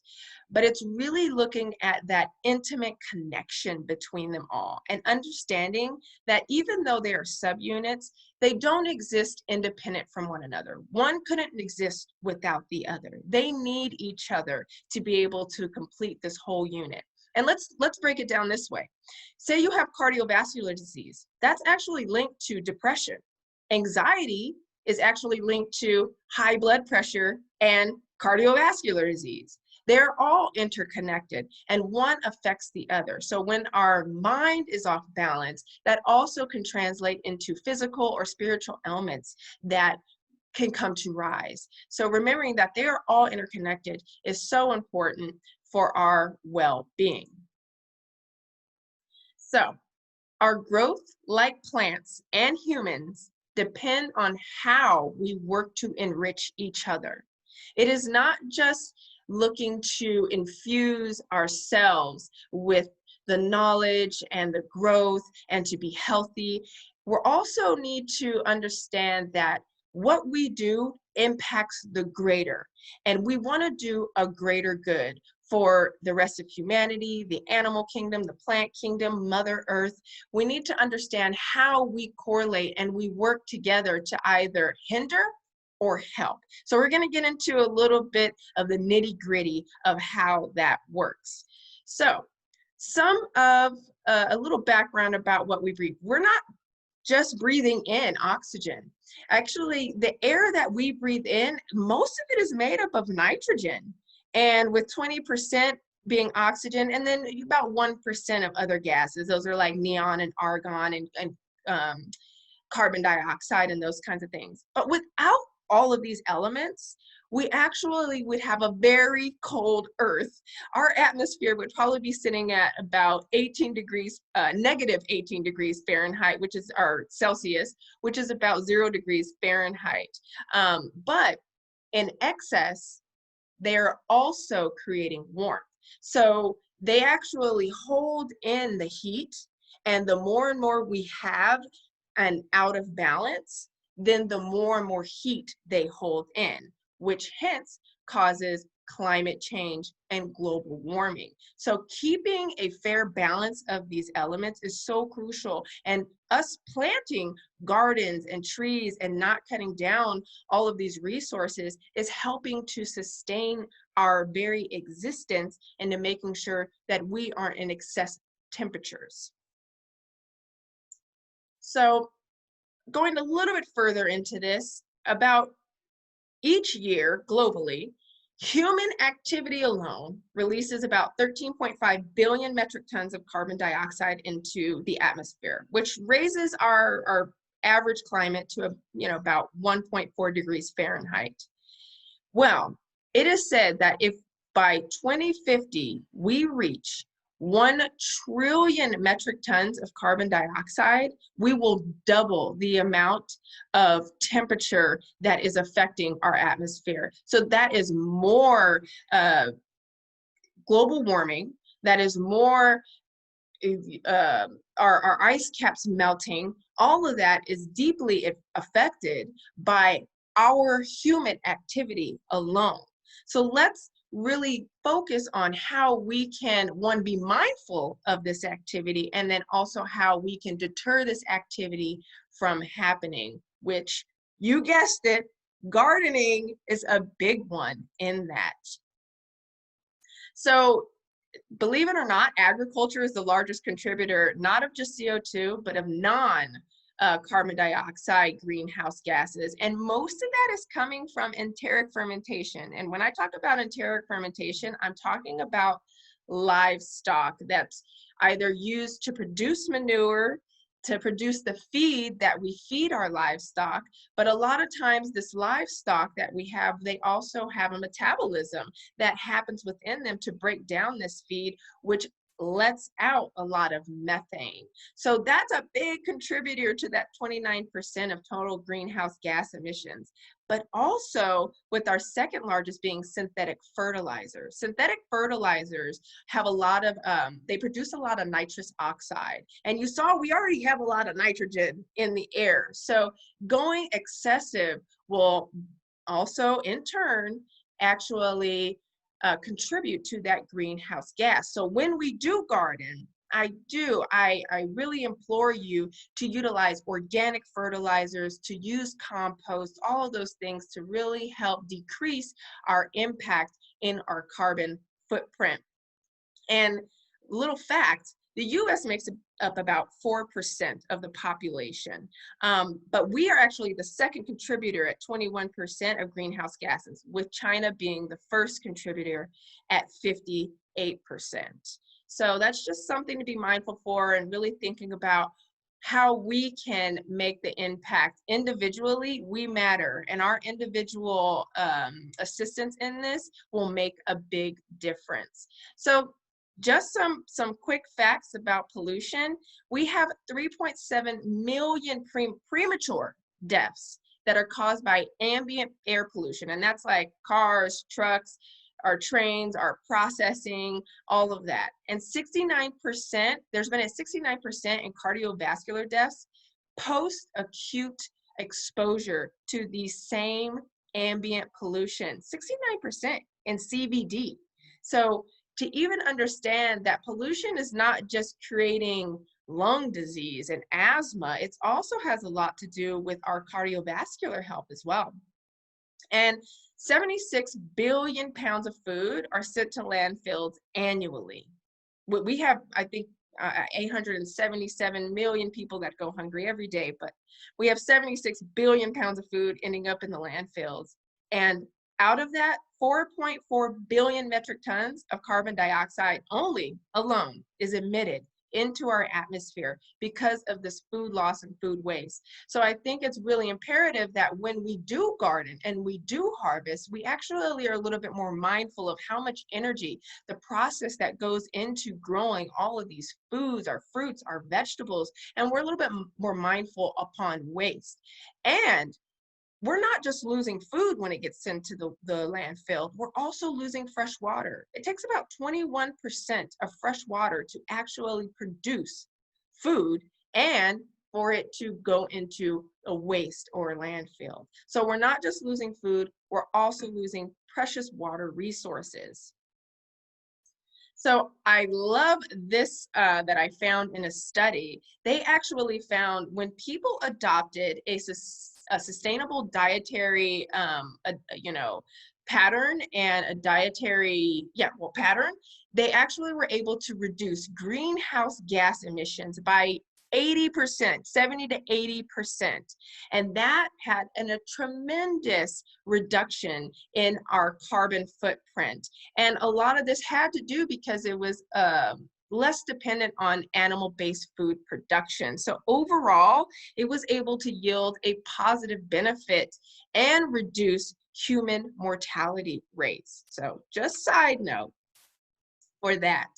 S3: But it's really looking at that intimate connection between them all and understanding that even though they are subunits, they don't exist independent from one another. One couldn't exist without the other. They need each other to be able to complete this whole unit. And let's break it down this way. Say you have cardiovascular disease. That's actually linked to depression. Anxiety is actually linked to high blood pressure and cardiovascular disease. They're all interconnected and one affects the other. So when our mind is off balance, that also can translate into physical or spiritual ailments that can come to rise. So remembering that they are all interconnected is so important for our well-being. So our growth, like plants and humans, depend on how we work to enrich each other. It is not just looking to infuse ourselves with the knowledge and the growth and to be healthy. We also need to understand that what we do impacts the greater, and we want to do a greater good for the rest of humanity, the animal kingdom, the plant kingdom, Mother Earth. We need to understand how we correlate and we work together to either hinder or help. So we're going to get into a little bit of the nitty-gritty of how that works. So a little background about what we breathe. We're not just breathing in oxygen. Actually, the air that we breathe in, most of it is made up of nitrogen, and with 20% being oxygen, and then about 1% of other gases. Those are like neon and argon and carbon dioxide and those kinds of things. But without all of these elements, we actually would have a very cold Earth. Our atmosphere would probably be sitting at about 18 degrees, negative 18 degrees Fahrenheit, which is our Celsius, which is about 0 degrees Fahrenheit. But in excess, they're also creating warmth. So they actually hold in the heat, and the more and more we have an out of balance, then the more and more heat they hold in, which hence causes climate change and global warming. So keeping a fair balance of these elements is so crucial. And us planting gardens and trees and not cutting down all of these resources is helping to sustain our very existence and to making sure that we aren't in excess temperatures. So going a little bit further into this, about each year globally, human activity alone releases about 13.5 billion metric tons of carbon dioxide into the atmosphere, which raises our average climate to about 1.4 degrees Fahrenheit. Well, it is said that if by 2050 we reach 1 trillion metric tons of carbon dioxide, we will double the amount of temperature that is affecting our atmosphere. So that is more global warming, that is more our ice caps melting, all of that is deeply affected by our human activity alone. So let's really focus on how we can, one, be mindful of this activity, and then also how we can deter this activity from happening, which, you guessed it, gardening is a big one in that. So believe it or not, agriculture is the largest contributor, not of just CO2, but of non-carbon dioxide greenhouse gases. And most of that is coming from enteric fermentation. And when I talk about enteric fermentation, I'm talking about livestock that's either used to produce manure, to produce the feed that we feed our livestock. But a lot of times this livestock that we have, they also have a metabolism that happens within them to break down this feed, which lets out a lot of methane. So that's a big contributor to that 29% of total greenhouse gas emissions. But also with our second largest being synthetic fertilizers. Synthetic fertilizers have a lot of, they produce a lot of nitrous oxide. And you saw we already have a lot of nitrogen in the air. So going excessive will also in turn actually contribute to that greenhouse gas. So when we do garden, I really implore you to utilize organic fertilizers, to use compost, all of those things to really help decrease our impact in our carbon footprint. And little fact, the US makes up about 4% of the population, but we are actually the second contributor at 21% of greenhouse gases, with China being the first contributor at 58%. So that's just something to be mindful for, and really thinking about how we can make the impact. Individually, we matter, and our individual assistance in this will make a big difference. So just some quick facts about pollution. We have 3.7 million premature deaths that are caused by ambient air pollution, and that's like cars, trucks, our trains, our processing, all of that. And 69%, there's been a 69% in cardiovascular deaths post-acute exposure to the same ambient pollution, 69% in CVD. So to even understand that pollution is not just creating lung disease and asthma, it also has a lot to do with our cardiovascular health as well. And 76 billion pounds of food are sent to landfills annually. We have, I think, 877 million people that go hungry every day, but we have 76 billion pounds of food ending up in the landfills. And out of that, 4.4 billion metric tons of carbon dioxide alone is emitted into our atmosphere because of this food loss and food waste. So I think it's really imperative that when we do garden and we do harvest, we actually are a little bit more mindful of how much energy, the process that goes into growing all of these foods, our fruits, our vegetables, and we're a little bit more mindful upon waste. And we're not just losing food when it gets sent to the landfill, we're also losing fresh water. It takes about 21% of fresh water to actually produce food and for it to go into a waste or a landfill. So we're not just losing food, we're also losing precious water resources. So I love this that I found in a study. They actually found when people adopted a sustainable dietary pattern and a dietary pattern, they actually were able to reduce greenhouse gas emissions by 80%, 70 to 80%. And that had a tremendous reduction in our carbon footprint. And a lot of this had to do because it was less dependent on animal-based food production. So overall, it was able to yield a positive benefit and reduce human mortality rates. So just side note for that.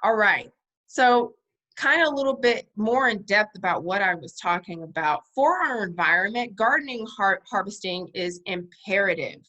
S3: All right, so kind of a little bit more in depth about what I was talking about. For our environment, gardening harvesting is imperative.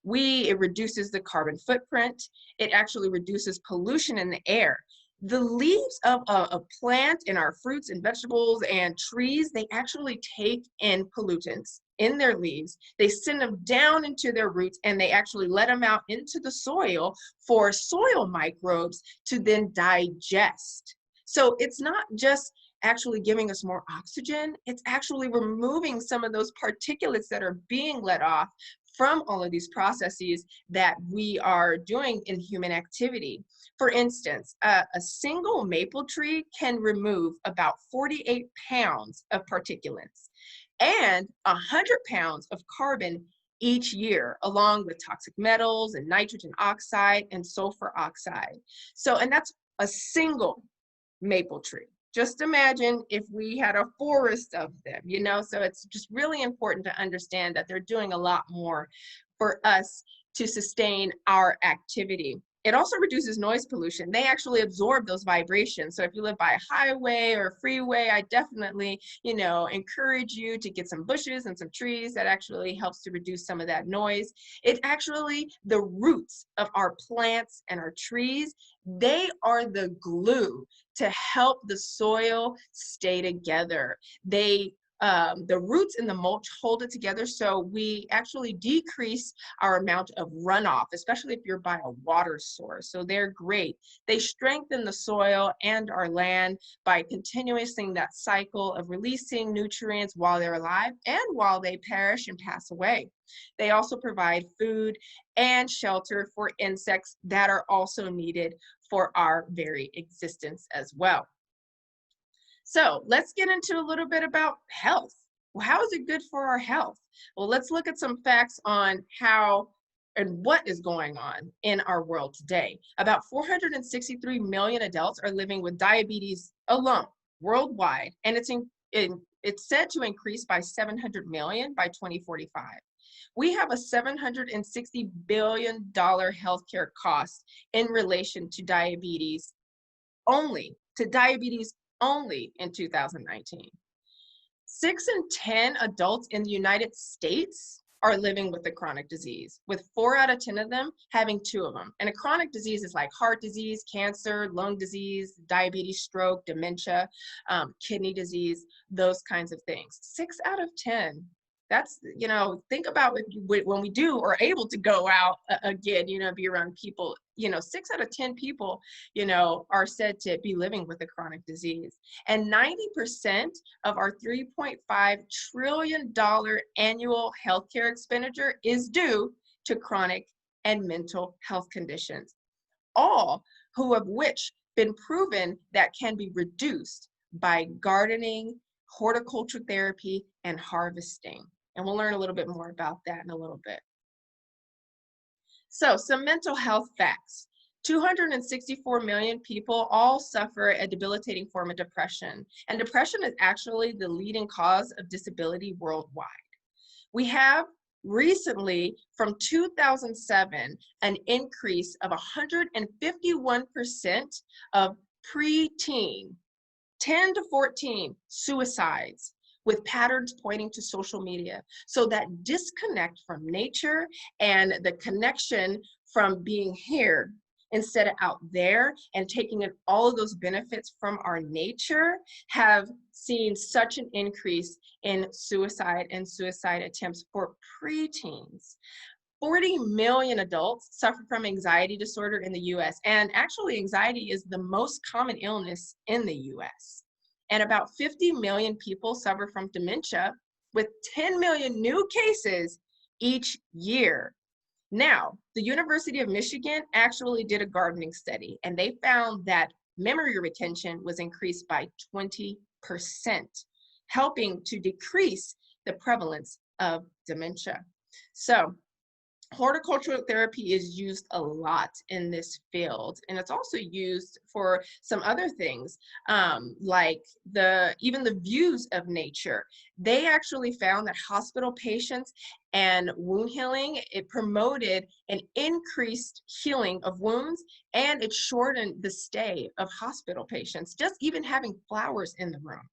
S3: It reduces the carbon footprint. It actually reduces pollution in the air. The leaves of a plant and our fruits and vegetables and trees, they actually take in pollutants in their leaves. They send them down into their roots and they actually let them out into the soil for soil microbes to then digest. So it's not just actually giving us more oxygen, it's actually removing some of those particulates that are being let off from all of these processes that we are doing in human activity. For instance, a single maple tree can remove about 48 pounds of particulates and 100 pounds of carbon each year, along with toxic metals and nitrogen oxide and sulfur oxide. So, and that's a single maple tree. Just imagine if we had a forest of them, you know? So it's just really important to understand that they're doing a lot more for us to sustain our activity. It also reduces noise pollution. They actually absorb those vibrations. So if you live by a highway or a freeway, I definitely, you know, encourage you to get some bushes and some trees. That actually helps to reduce some of that noise. It actually, the roots of our plants and our trees, they are the glue to help the soil stay together. The roots in the mulch hold it together, so we actually decrease our amount of runoff, especially if you're by a water source. So they're great. They strengthen the soil and our land by continuing that cycle of releasing nutrients while they're alive and while they perish and pass away. They also provide food and shelter for insects that are also needed for our very existence as well. So let's get into a little bit about health. Well, how is it good for our health? Well, let's look at some facts on how and what is going on in our world today. About 463 million adults are living with diabetes alone worldwide, and it's said to increase by 700 million by 2045. We have a $760 billion healthcare cost in relation to diabetes only in 2019. 6 in 10 adults in the United States are living with a chronic disease, with 4 out of 10 of them having 2 of them. And a chronic disease is like heart disease, cancer, lung disease, diabetes, stroke, dementia, kidney disease, those kinds of things. 6 out of 10. That's, you know, think about when we do or able to go out again, you know, be around people, you know, 6 out of 10 people, you know, are said to be living with a chronic disease. And 90% of our $3.5 trillion annual healthcare expenditure is due to chronic and mental health conditions, all of which been proven that can be reduced by gardening, horticulture therapy, and harvesting. And we'll learn a little bit more about that in a little bit. So some mental health facts. 264 million people all suffer a debilitating form of depression. And depression is actually the leading cause of disability worldwide. We have recently, from 2007, an increase of 151% of preteen, 10 to 14 suicides, with patterns pointing to social media. So that disconnect from nature and the connection from being here instead of out there and taking in all of those benefits from our nature have seen such an increase in suicide and suicide attempts for preteens. 40 million adults suffer from anxiety disorder in the US, and actually anxiety is the most common illness in the US. And about 50 million people suffer from dementia, with 10 million new cases each year. Now, the University of Michigan actually did a gardening study, and they found that memory retention was increased by 20%, helping to decrease the prevalence of dementia. So, horticultural therapy is used a lot in this field, and it's also used for some other things, like even the views of nature. They actually found that hospital patients and wound healing, it promoted an increased healing of wounds, and it shortened the stay of hospital patients, just even having flowers in the room.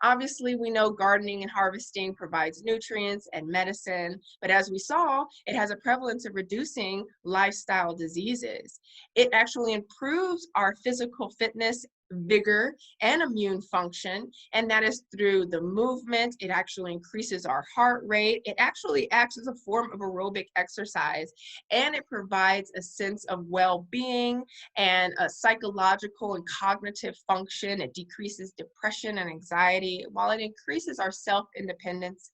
S3: Obviously, we know gardening and harvesting provides nutrients and medicine, but as we saw, it has a prevalence of reducing lifestyle diseases. It actually improves our physical fitness, vigor, and immune function, and that is through the movement. It actually increases our heart rate. It actually acts as a form of aerobic exercise, and it provides a sense of well-being and a psychological and cognitive function. It decreases depression and anxiety, while it increases our self-independence,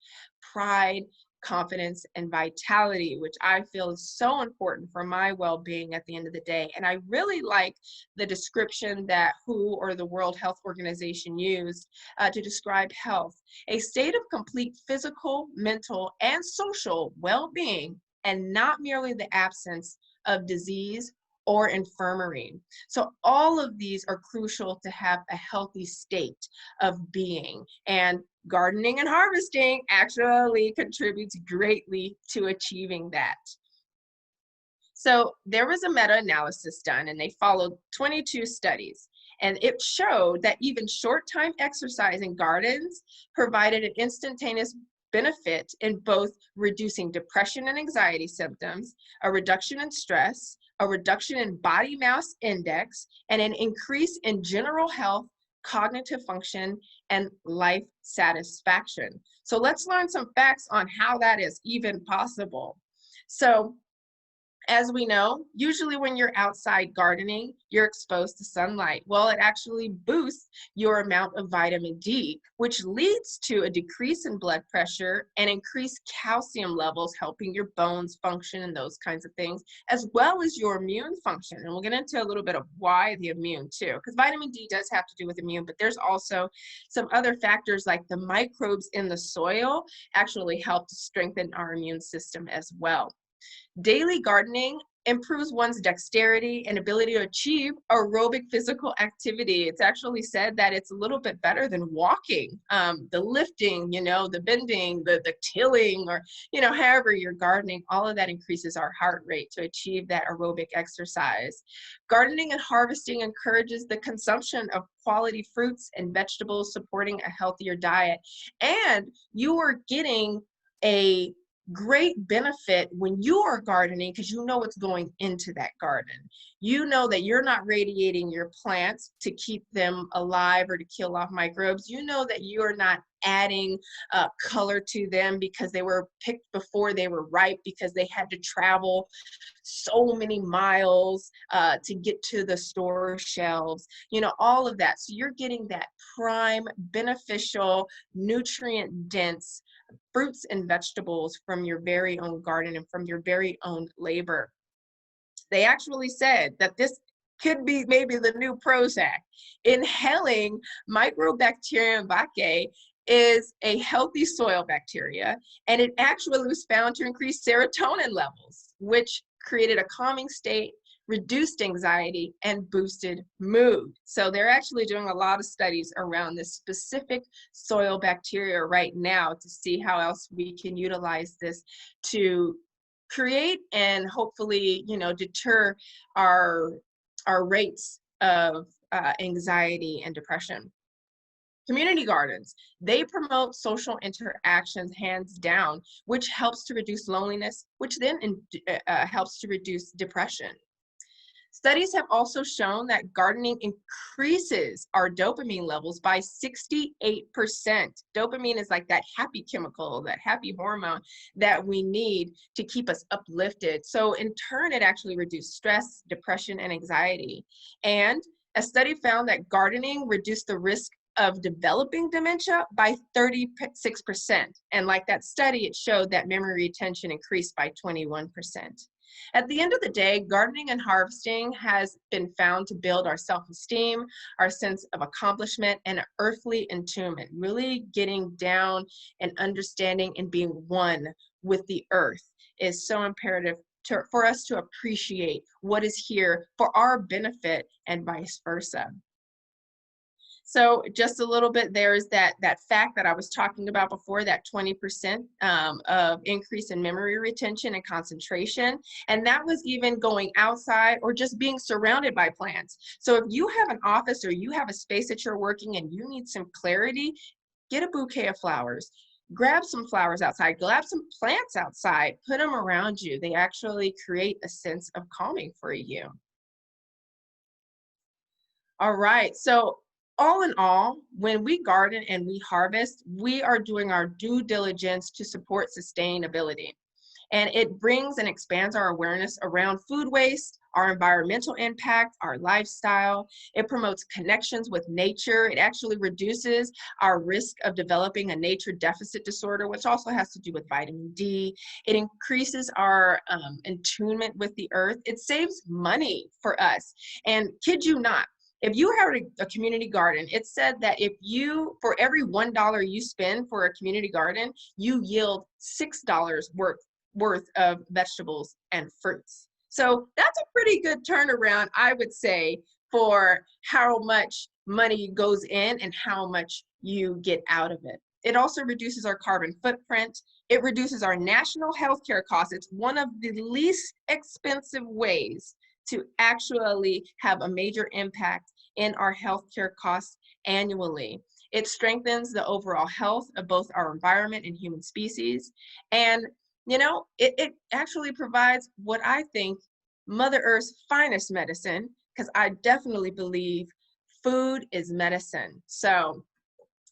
S3: pride, confidence, and vitality, which I feel is so important for my well-being at the end of the day. And I really like the description that WHO, or the World Health Organization, used to describe health: a state of complete physical, mental, and social well-being, and not merely the absence of disease or infirmary. So all of these are crucial to have a healthy state of being, and gardening and harvesting actually contributes greatly to achieving that. So there was a meta-analysis done, and they followed 22 studies, and it showed that even short-time exercise in gardens provided an instantaneous benefit in both reducing depression and anxiety symptoms, a reduction in stress, a reduction in body mass index, and an increase in general health, cognitive function, and life satisfaction. So let's learn some facts on how that is even possible. So, as we know, usually when you're outside gardening, you're exposed to sunlight. Well, it actually boosts your amount of vitamin D, which leads to a decrease in blood pressure and increased calcium levels, helping your bones function and those kinds of things, as well as your immune function. And we'll get into a little bit of why the immune too, because vitamin D does have to do with immune, but there's also some other factors like the microbes in the soil actually help to strengthen our immune system as well. Daily gardening improves one's dexterity and ability to achieve aerobic physical activity. It's actually said that it's a little bit better than walking. The lifting, the bending, the tilling, or, however you're gardening, all of that increases our heart rate to achieve that aerobic exercise. Gardening and harvesting encourages the consumption of quality fruits and vegetables, supporting a healthier diet. And you are getting a great benefit when you are gardening, because you know what's going into that garden. You know that you're not radiating your plants to keep them alive or to kill off microbes. You know that you are not adding color to them because they were picked before they were ripe, because they had to travel so many miles to get to the store shelves, all of that. So you're getting that prime, beneficial, nutrient dense fruits and vegetables from your very own garden and from your very own labor. They actually said that this could be maybe the new Prozac. Inhaling Microbacterium vaccae is a healthy soil bacteria, and it actually was found to increase serotonin levels, which created a calming state, reduced anxiety, and boosted mood. So they're actually doing a lot of studies around this specific soil bacteria right now to see how else we can utilize this to create and hopefully, deter our rates of anxiety and depression. Community gardens, they promote social interactions hands down, which helps to reduce loneliness, which then helps to reduce depression. Studies have also shown that gardening increases our dopamine levels by 68%. Dopamine is like that happy chemical, that happy hormone that we need to keep us uplifted. So in turn, it actually reduced stress, depression, and anxiety. And a study found that gardening reduced the risk of developing dementia by 36%. And like that study, it showed that memory retention increased by 21%. At the end of the day, gardening and harvesting has been found to build our self-esteem, our sense of accomplishment, and earthly attunement, really getting down and understanding and being one with the earth is so imperative for us to appreciate what is here for our benefit and vice versa. So just a little bit, there's that fact that I was talking about before, that 20% of increase in memory retention and concentration. And that was even going outside or just being surrounded by plants. So if you have an office or you have a space that you're working and you need some clarity, get a bouquet of flowers. Grab some flowers outside, grab some plants outside, put them around you. They actually create a sense of calming for you. All right, so all in all, when we garden and we harvest, we are doing our due diligence to support sustainability. And it brings and expands our awareness around food waste, our environmental impact, our lifestyle. It promotes connections with nature. It actually reduces our risk of developing a nature deficit disorder, which also has to do with vitamin D. It increases our attunement with the earth. It saves money for us. And kid you not, if you have a community garden, it said that if you, for every $1 you spend for a community garden, you yield $6 worth of vegetables and fruits. So that's a pretty good turnaround, I would say, for how much money goes in and how much you get out of it. It also reduces our carbon footprint. It reduces our national healthcare costs. It's one of the least expensive ways to actually have a major impact in our healthcare costs annually. It strengthens the overall health of both our environment and human species. And, you know, it actually provides what I think Mother Earth's finest medicine, because I definitely believe food is medicine. So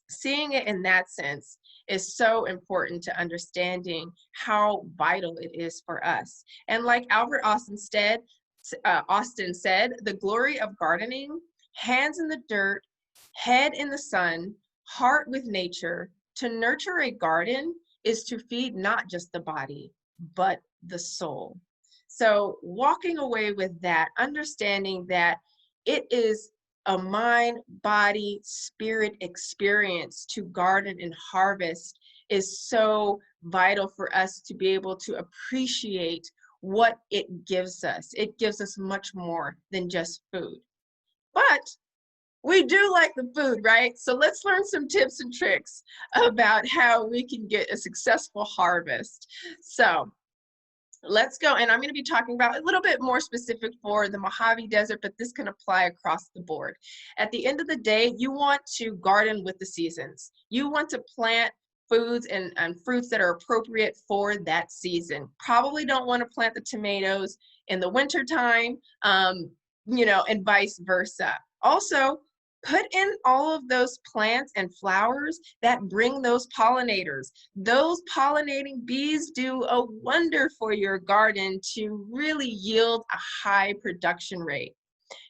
S3: seeing it in that sense is so important to understanding how vital it is for us. And like Albert Austin said, the glory of gardening, hands in the dirt, head in the sun, heart with nature. To nurture a garden is to feed not just the body, but the soul. So walking away with that, understanding that it is a mind, body, spirit experience to garden and harvest is so vital for us to be able to appreciate what it gives us. It gives us much more than just food. But we do like the food, right? So let's learn some tips and tricks about how we can get a successful harvest. So let's go, and I'm going to be talking about a little bit more specific for the Mojave Desert, but this can apply across the board. At the end of the day, you want to garden with the seasons. You want to plant foods and fruits that are appropriate for that season. Probably don't want to plant the tomatoes in the winter time, you know, and vice versa. Also, put in all of those plants and flowers that bring those pollinators. Those pollinating bees do a wonder for your garden to really yield a high production rate.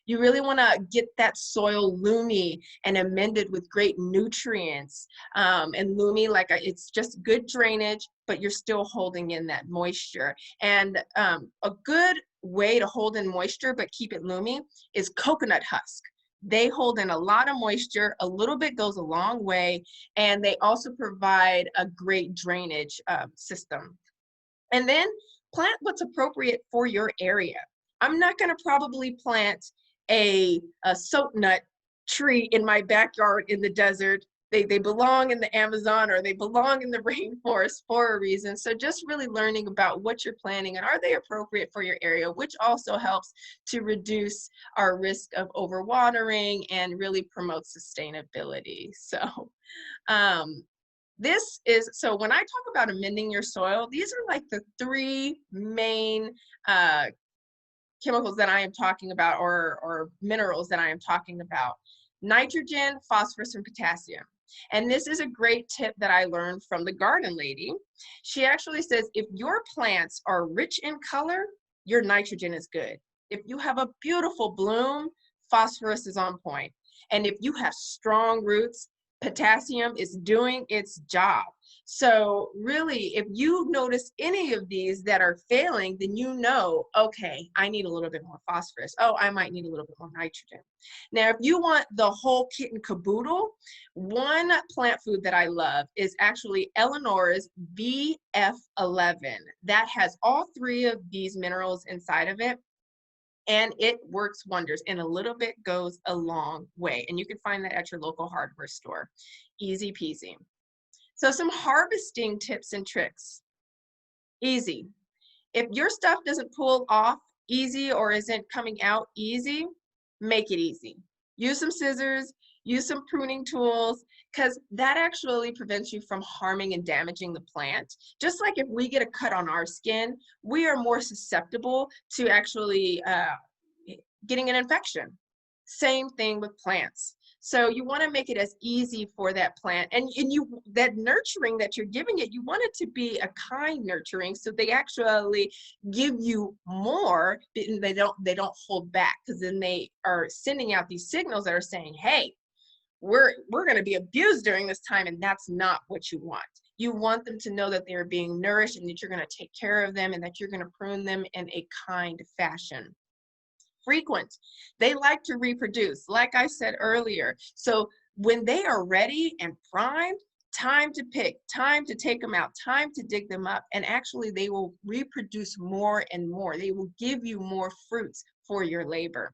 S3: You really want to get that soil loomy and amended with great nutrients. And loomy, like it's just good drainage, but you're still holding in that moisture. And a good way to hold in moisture but keep it loomy is coconut husk. They hold in a lot of moisture, a little bit goes a long way, and they also provide a great drainage system. And then plant what's appropriate for your area. I'm not going to probably plant a soap nut tree in my backyard in the desert. They belong in the Amazon or they belong in the rainforest for a reason. So just really learning about what you're planting and are they appropriate for your area, which also helps to reduce our risk of overwatering and really promote sustainability. So so when I talk about amending your soil, these are like the three main chemicals that I am talking about or minerals that I am talking about: nitrogen, phosphorus, and potassium. And this is a great tip that I learned from the garden lady. She actually says, if your plants are rich in color, your nitrogen is good. If you have a beautiful bloom, phosphorus is on point. And if you have strong roots, potassium is doing its job. So really, if you notice any of these that are failing, then you know, okay, I need a little bit more phosphorus. Oh, I might need a little bit more nitrogen. Now, if you want the whole kit and caboodle, one plant food that I love is actually Eleanor's VF11. That has all three of these minerals inside of it. and it works wonders, and a little bit goes a long way. And you can find that at your local hardware store. Easy peasy. So some harvesting tips and tricks. Easy. If your stuff doesn't pull off easy or isn't coming out easy, make it easy. Use some scissors, use some pruning tools, because that actually prevents you from harming and damaging the plant. Just like if we get a cut on our skin, we are more susceptible to actually getting an infection. Same thing with plants. So you want to make it as easy for that plant, and you, that nurturing that you're giving it, you want it to be a kind nurturing, so they actually give you more, and they don't hold back, because then they are sending out these signals that are saying, hey, we're going to be abused during this time, and that's not what you want. You want them to know that they're being nourished and that you're going to take care of them and that you're going to prune them in a kind fashion. Frequent. They like to reproduce, like I said earlier. So when they are ready and primed, time to pick, time to take them out, time to dig them up, and actually they will reproduce more and more. They will give you more fruits for your labor.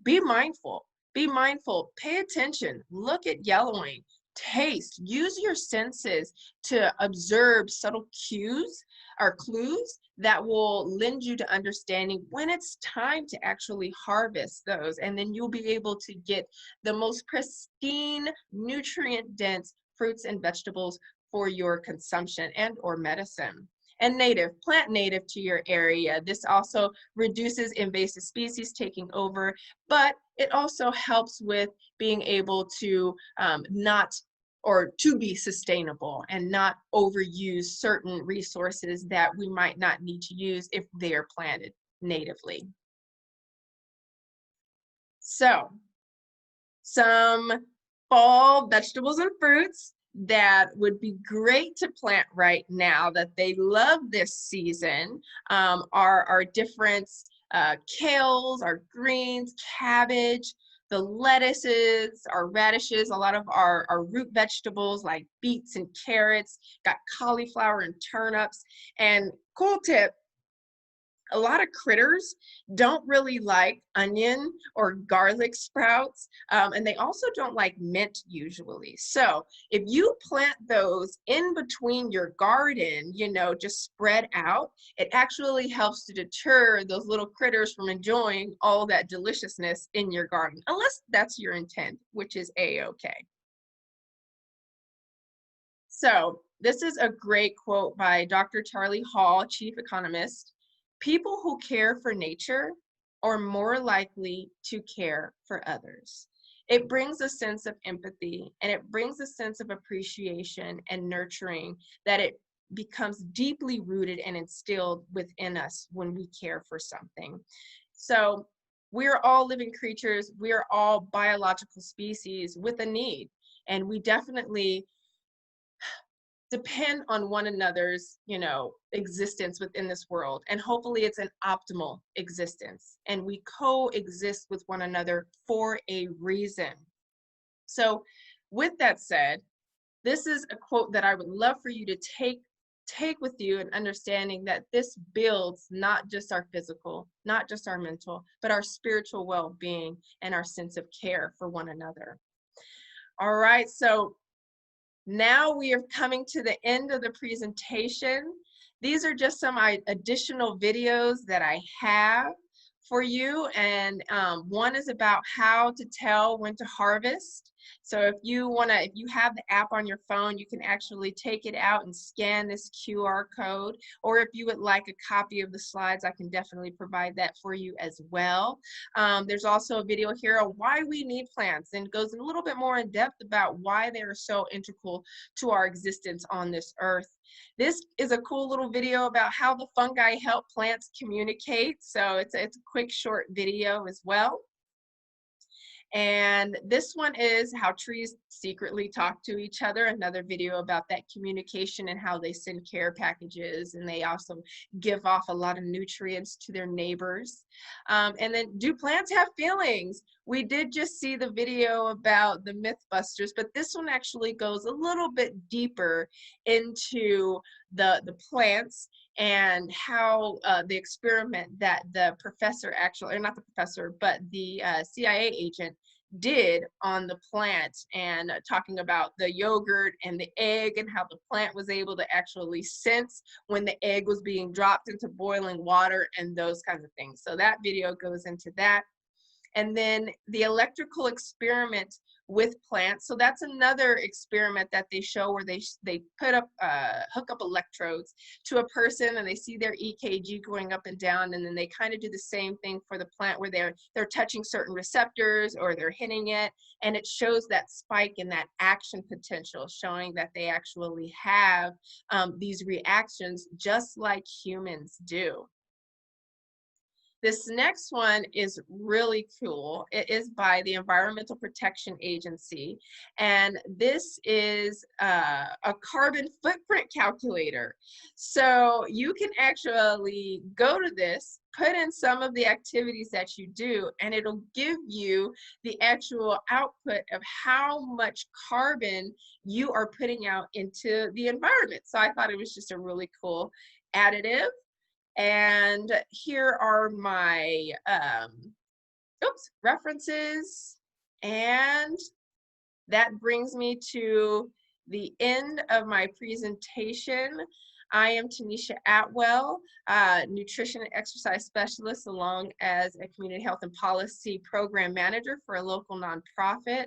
S3: Be mindful. Be mindful. Pay attention. Look at yellowing. Taste. Use your senses to observe subtle cues or clues that will lend you to understanding when it's time to actually harvest those. And then you'll be able to get the most pristine, nutrient-dense fruits and vegetables for your consumption and or medicine. And native, plant native to your area. This also reduces invasive species taking over, but it also helps with being able to to be sustainable and not overuse certain resources that we might not need to use if they are planted natively. So, some fall vegetables and fruits that would be great to plant right now that they love this season are our different kales, our greens, cabbage, the lettuces, our radishes, a lot of our root vegetables like beets and carrots, got cauliflower and turnips. And cool tip, a lot of critters don't really like onion or garlic sprouts, and they also don't like mint usually. So if you plant those in between your garden, just spread out, it actually helps to deter those little critters from enjoying all that deliciousness in your garden, unless that's your intent, which is a-okay. So this is a great quote by Dr. Charlie Hall, chief economist. People who care for nature are more likely to care for others. It brings a sense of empathy, and it brings a sense of appreciation and nurturing that it becomes deeply rooted and instilled within us when we care for something. So we're all living creatures. We're all biological species with a need, and we definitely depend on one another's, existence within this world. And hopefully it's an optimal existence. And we coexist with one another for a reason. So with that said, this is a quote that I would love for you to take with you, and understanding that this builds not just our physical, not just our mental, but our spiritual well-being and our sense of care for one another. All right, so now we are coming to the end of the presentation. These are just some additional videos that I have for you, and one is about how to tell when to harvest. So if you have the app on your phone, you can actually take it out and scan this QR code, or if you would like a copy of the slides, I can definitely provide that for you as well. There's also a video here on why we need plants, and goes a little bit more in depth about why they are so integral to our existence on this earth. This is a cool little video about how the fungi help plants communicate. So it's a quick short video as well. And this one is how trees secretly talk to each other, another video about that communication and how they send care packages, and they also give off a lot of nutrients to their neighbors. And then, do plants have feelings? We did just see the video about the Mythbusters, but this one actually goes a little bit deeper into the plants and how the experiment that the professor actually, or not the professor, but the CIA agent did on the plant, and talking about the yogurt and the egg and how the plant was able to actually sense when the egg was being dropped into boiling water and those kinds of things. So that video goes into that. And then the electrical experiment with plants. So that's another experiment that they show where they put up, hook up electrodes to a person, and they see their EKG going up and down, and then they kind of do the same thing for the plant where they're touching certain receptors or they're hitting it, and it shows that spike in that action potential, showing that they actually have these reactions just like humans do. This next one is really cool. It is by the Environmental Protection Agency, and this is a carbon footprint calculator. So you can actually go to this, put in some of the activities that you do, and it'll give you the actual output of how much carbon you are putting out into the environment. So I thought it was just a really cool additive. And here are my references, and that brings me to the end of my presentation. I am Tanesha Atwell, Nutrition and Exercise Specialist, along as a Community Health and Policy Program Manager for a local nonprofit.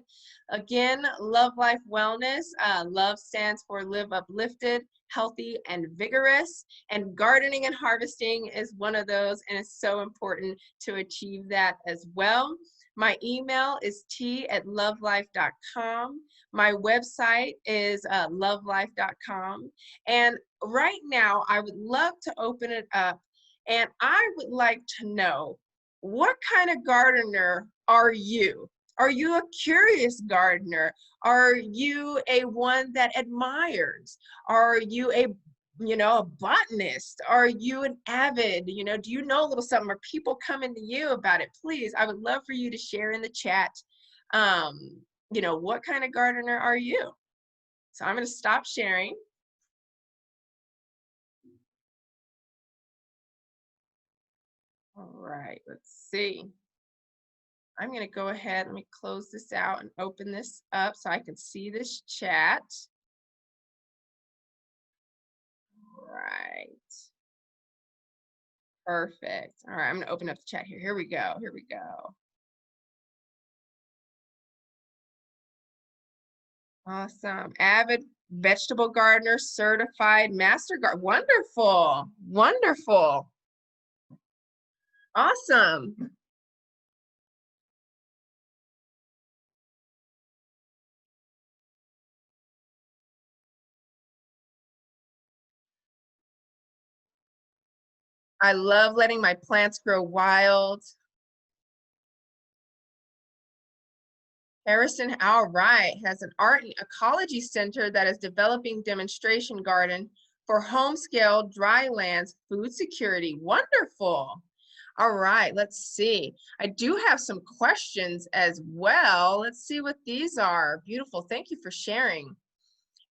S3: Again, Love Life Wellness. Love stands for Live Uplifted, Healthy, and Vigorous. And gardening and harvesting is one of those, and it's so important to achieve that as well. My email is t@lovelife.com. My website is lovelife.com. And right now, I would love to open it up, and I would like to know, what kind of gardener are you? Are you a curious gardener? Are you a one that admires? Are you a botanist? Are you an avid, do you know a little something? Are people coming to you about it? Please, I would love for you to share in the chat. What kind of gardener are you? So I'm going to stop sharing. All right, let's see. I'm going to go ahead, let me close this out and open this up so I can see this chat. Right. Perfect. All right, I'm going to open up the chat here. Here we go. Here we go. Awesome. Avid vegetable gardener, certified master gardener. Wonderful. Wonderful. Awesome. I love letting my plants grow wild. Harrison, all right, has an art and ecology center that is developing demonstration garden for home scale dry lands food security. Wonderful. All right, let's see. I do have some questions as well. Let's see what these are. Beautiful. Thank you for sharing.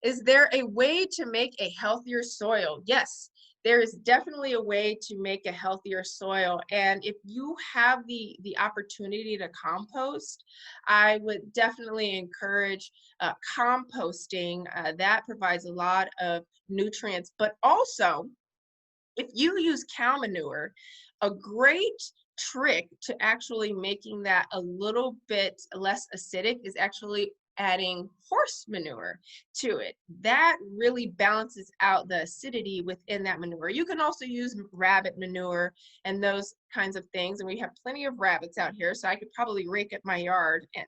S3: Is there a way to make a healthier soil? Yes, there is definitely a way to make a healthier soil. And if you have the opportunity to compost, I would definitely encourage composting. That provides a lot of nutrients. But also, if you use cow manure, a great trick to actually making that a little bit less acidic is actually adding horse manure to it. That really balances out the acidity within that manure. You can also use rabbit manure and those kinds of things. And we have plenty of rabbits out here, so I could probably rake up my yard and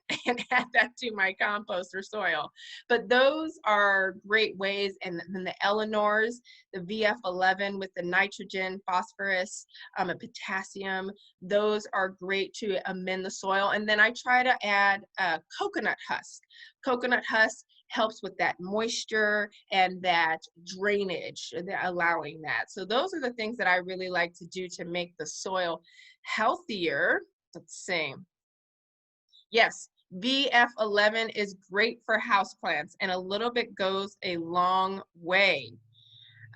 S3: add that to my compost or soil. But those are great ways. And then the Eleanors, the VF11 with the nitrogen, phosphorus, and potassium, those are great to amend the soil. And then I try to add coconut husk. Coconut husk helps with that moisture and that drainage, allowing that. So those are the things that I really like to do to make the soil healthier. Let's see. Yes, VF11 is great for houseplants, and a little bit goes a long way.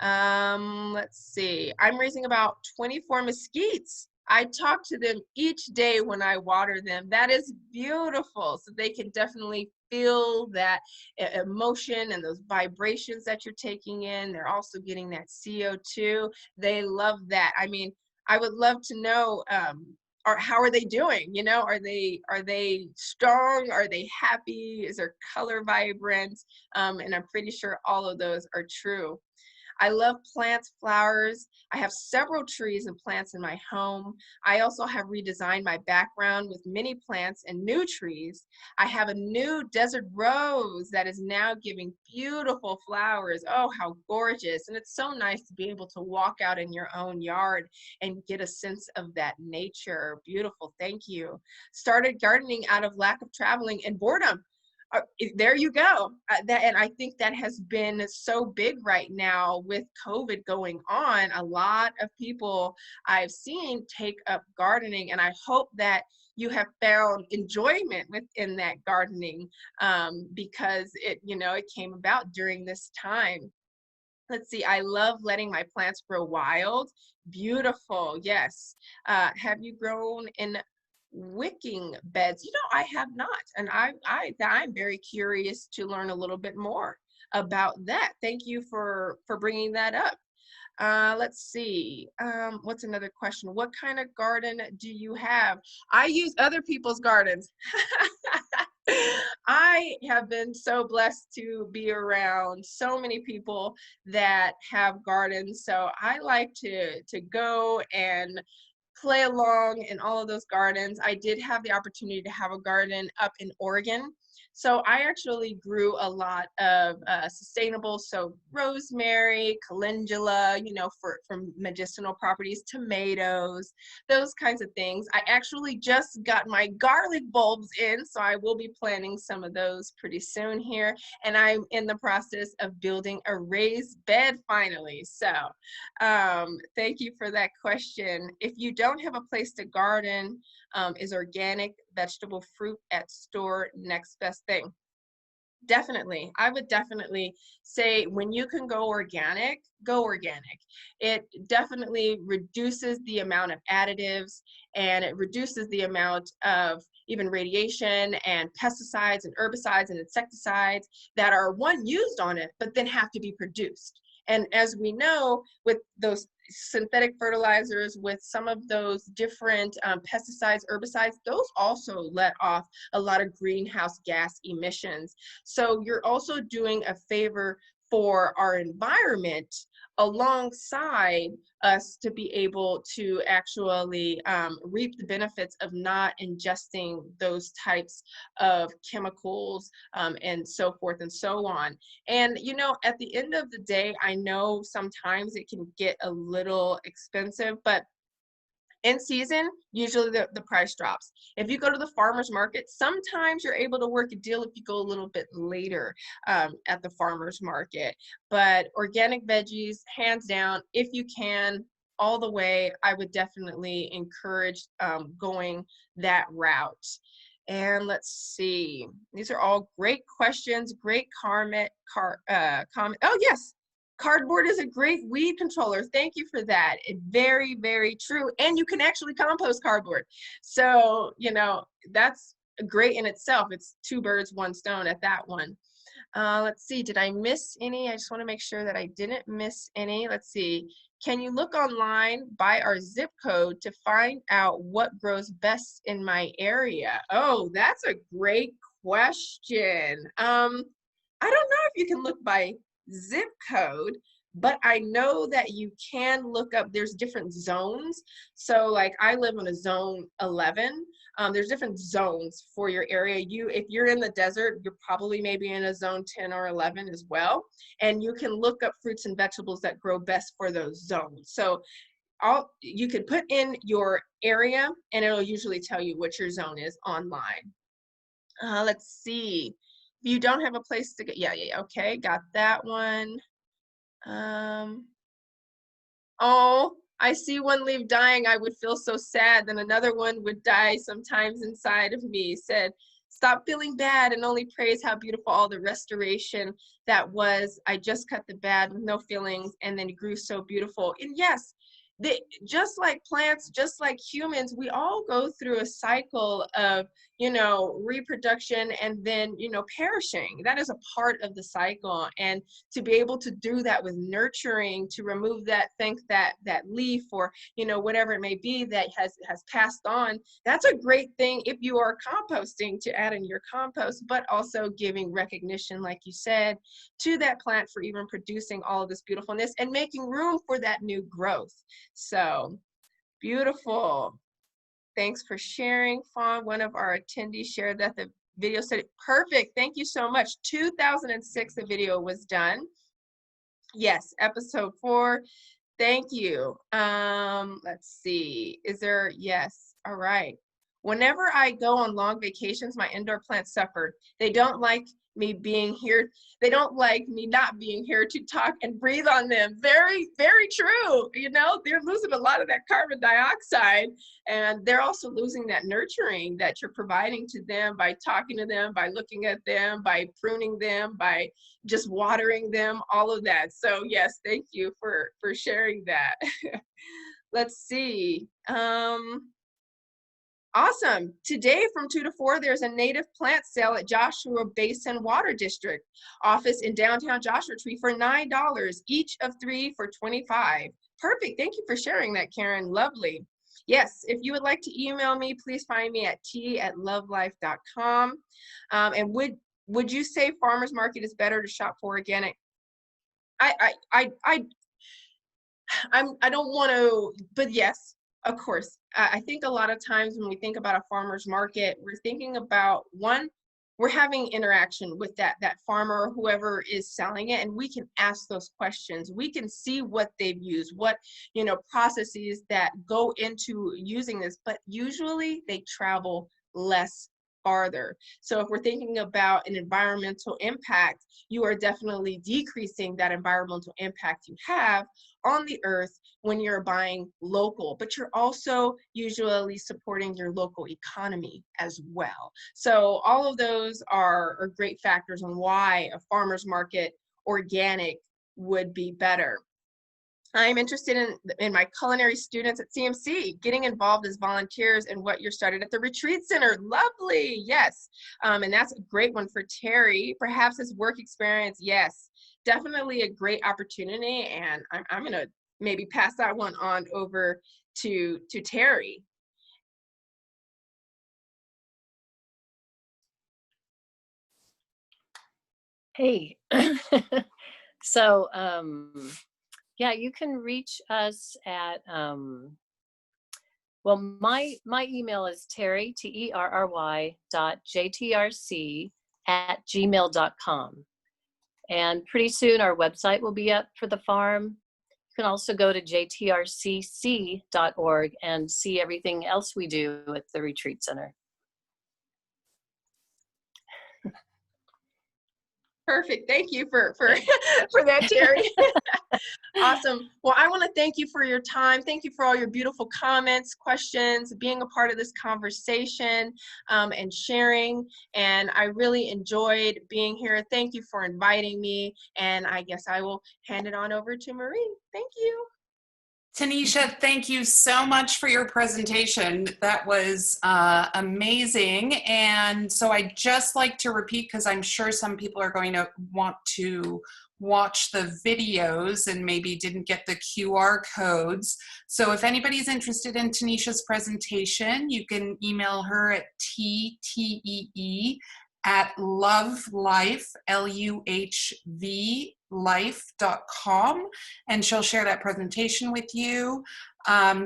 S3: Let's see. I'm raising about 24 mesquites. I talk to them each day when I water them. That is beautiful. So they can definitely feel that emotion and those vibrations that you're taking in. They're also getting that CO2. They love that. I mean, I would love to know, or how are they doing? You know, are they strong? Are they happy? Is their color vibrant? And I'm pretty sure all of those are true. I love plants, flowers. I have several trees and plants in my home. I also have redesigned my background with many plants and new trees. I have a new desert rose that is now giving beautiful flowers. Oh, how gorgeous. And it's so nice to be able to walk out in your own yard and get a sense of that nature. Beautiful. Thank you. Started gardening out of lack of traveling and boredom. There you go. And I think that has been so big right now with COVID going on. A lot of people I've seen take up gardening, and I hope that you have found enjoyment within that gardening, because it came about during this time. Let's see, I love letting my plants grow wild. Beautiful, yes. Have you grown in wicking beds? I have not, and I'm very curious to learn a little bit more about that. Thank you for bringing that up. Let's see, what's another question? What kind of garden do you have? I use other people's gardens. I have been so blessed to be around so many people that have gardens, so I like to go and play along in all of those gardens. I did have the opportunity to have a garden up in Oregon. So I actually grew a lot of sustainable, so rosemary, calendula, for medicinal properties, tomatoes, those kinds of things. I actually just got my garlic bulbs in, so I will be planting some of those pretty soon here. And I'm in the process of building a raised bed finally. So thank you for that question. If you don't have a place to garden, is organic vegetable fruit at store next best thing? Definitely. I would definitely say when you can go organic, go organic. It definitely reduces the amount of additives, and it reduces the amount of even radiation and pesticides and herbicides and insecticides that are used on it, but then have to be produced. And as we know, with those synthetic fertilizers, with some of those different pesticides, herbicides, those also let off a lot of greenhouse gas emissions. So you're also doing a favor for our environment alongside us to be able to actually reap the benefits of not ingesting those types of chemicals and so forth and so on. And at the end of the day, I know sometimes it can get a little expensive, but in season, usually the price drops. If you go to the farmer's market, sometimes you're able to work a deal if you go a little bit later at the farmer's market. But organic veggies, hands down, if you can, all the way, I would definitely encourage going that route. And let's see, these are all great questions, great comment. Oh yes, cardboard is a great weed controller. Thank you for that. Very, very true. And you can actually compost cardboard. So, that's great in itself. It's two birds, one stone at that one. Let's see, did I miss any? I just want to make sure that I didn't miss any. Let's see. Can you look online by our zip code to find out what grows best in my area? Oh, that's a great question. I don't know if you can look by zip code, but I know that you can look up, there's different zones. So like I live in a zone 11. There's different zones for your area. If you're in the desert, you're probably maybe in a zone 10 or 11 as well. And you can look up fruits and vegetables that grow best for those zones. So you can put in your area and it'll usually tell you what your zone is online. Let's see. If you don't have a place to get, yeah, okay, got that one. Oh, I see one leaf dying. I would feel so sad. Then another one would die sometimes inside of me, said stop feeling bad and only praise how beautiful all the restoration that was. I just cut the bad with no feelings, and then it grew so beautiful. And yes, just like plants, just like humans, we all go through a cycle of, reproduction and then, perishing. That is a part of the cycle. And to be able to do that with nurturing, to remove that leaf or, whatever it may be that has passed on, that's a great thing if you are composting, to add in your compost, but also giving recognition, like you said, to that plant for even producing all of this beautifulness and making room for that new growth. So beautiful. Thanks for sharing, Fawn. One of our attendees shared that the video said, perfect. Thank you so much. 2006, the video was done. Yes, episode 4. Thank you. Let's see. Yes. All right. Whenever I go on long vacations, my indoor plants suffer. They don't like me being here. They don't like me not being here to talk and breathe on them. Very, very true. They're losing a lot of that carbon dioxide, and they're also losing that nurturing that you're providing to them by talking to them, by looking at them, by pruning them, by just watering them, all of that. So yes, thank you for sharing that. Let's see. Awesome. Today from 2 to 4, there's a native plant sale at Joshua Basin Water District office in downtown Joshua Tree for $9, each of 3 for $25. Perfect. Thank you for sharing that, Karen. Lovely. Yes, if you would like to email me, please find me at t@lovelife.com. And would you say farmers market is better to shop for organic? I don't want to, but yes, of course. I think a lot of times when we think about a farmer's market, we're thinking about, one, we're having interaction with that farmer or whoever is selling it, and we can ask those questions. We can see what they've used, what processes that go into using this, but usually they travel less farther. So if we're thinking about an environmental impact, you are definitely decreasing that environmental impact you have on the earth when you're buying local, but you're also usually supporting your local economy as well. So all of those are great factors on why a farmer's market organic would be better. I'm interested in my culinary students at CMC, getting involved as volunteers in what you're started at the retreat center. Lovely, yes. And that's a great one for Terry. Perhaps his work experience, yes. Definitely a great opportunity, and I'm gonna maybe pass that one on over to Terry.
S2: Hey. So, yeah, you can reach us at, well, my email is Terry, terry.jtrc@gmail.com. And pretty soon our website will be up for the farm. You can also go to jtrcc.org and see everything else we do at the retreat center.
S3: Perfect. Thank you for that, Terry. Awesome. Well, I want to thank you for your time. Thank you for all your beautiful comments, questions, being a part of this conversation, and sharing. And I really enjoyed being here. Thank you for inviting me. And I guess I will hand it on over to Marie. Thank you.
S1: Tanesha, thank you so much for your presentation. That was amazing. And so I'd just like to repeat, because I'm sure some people are going to want to watch the videos and maybe didn't get the QR codes. So if anybody's interested in Tanesha's presentation, you can email her at ttee@luhv, LUHV, life.com, and she'll share that presentation with you.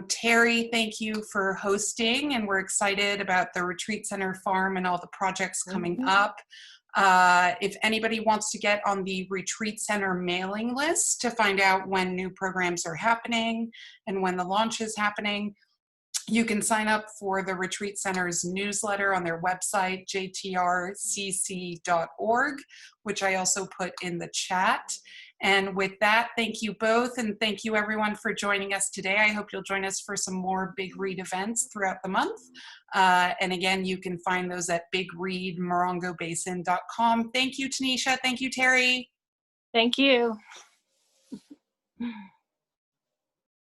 S1: Terry, thank you for hosting, and we're excited about the Retreat Center Farm and all the projects coming up. If anybody wants to get on the Retreat Center mailing list to find out when new programs are happening and when the launch is happening, you can sign up for the Retreat Center's newsletter on their website, jtrcc.org, which I also put in the chat. And with that, thank you both, and thank you everyone for joining us today. I hope you'll join us for some more Big Read events throughout the month. And again, you can find those at bigreadmorongobasin.com. Thank you, Tanesha. Thank you, Terry.
S2: Thank you.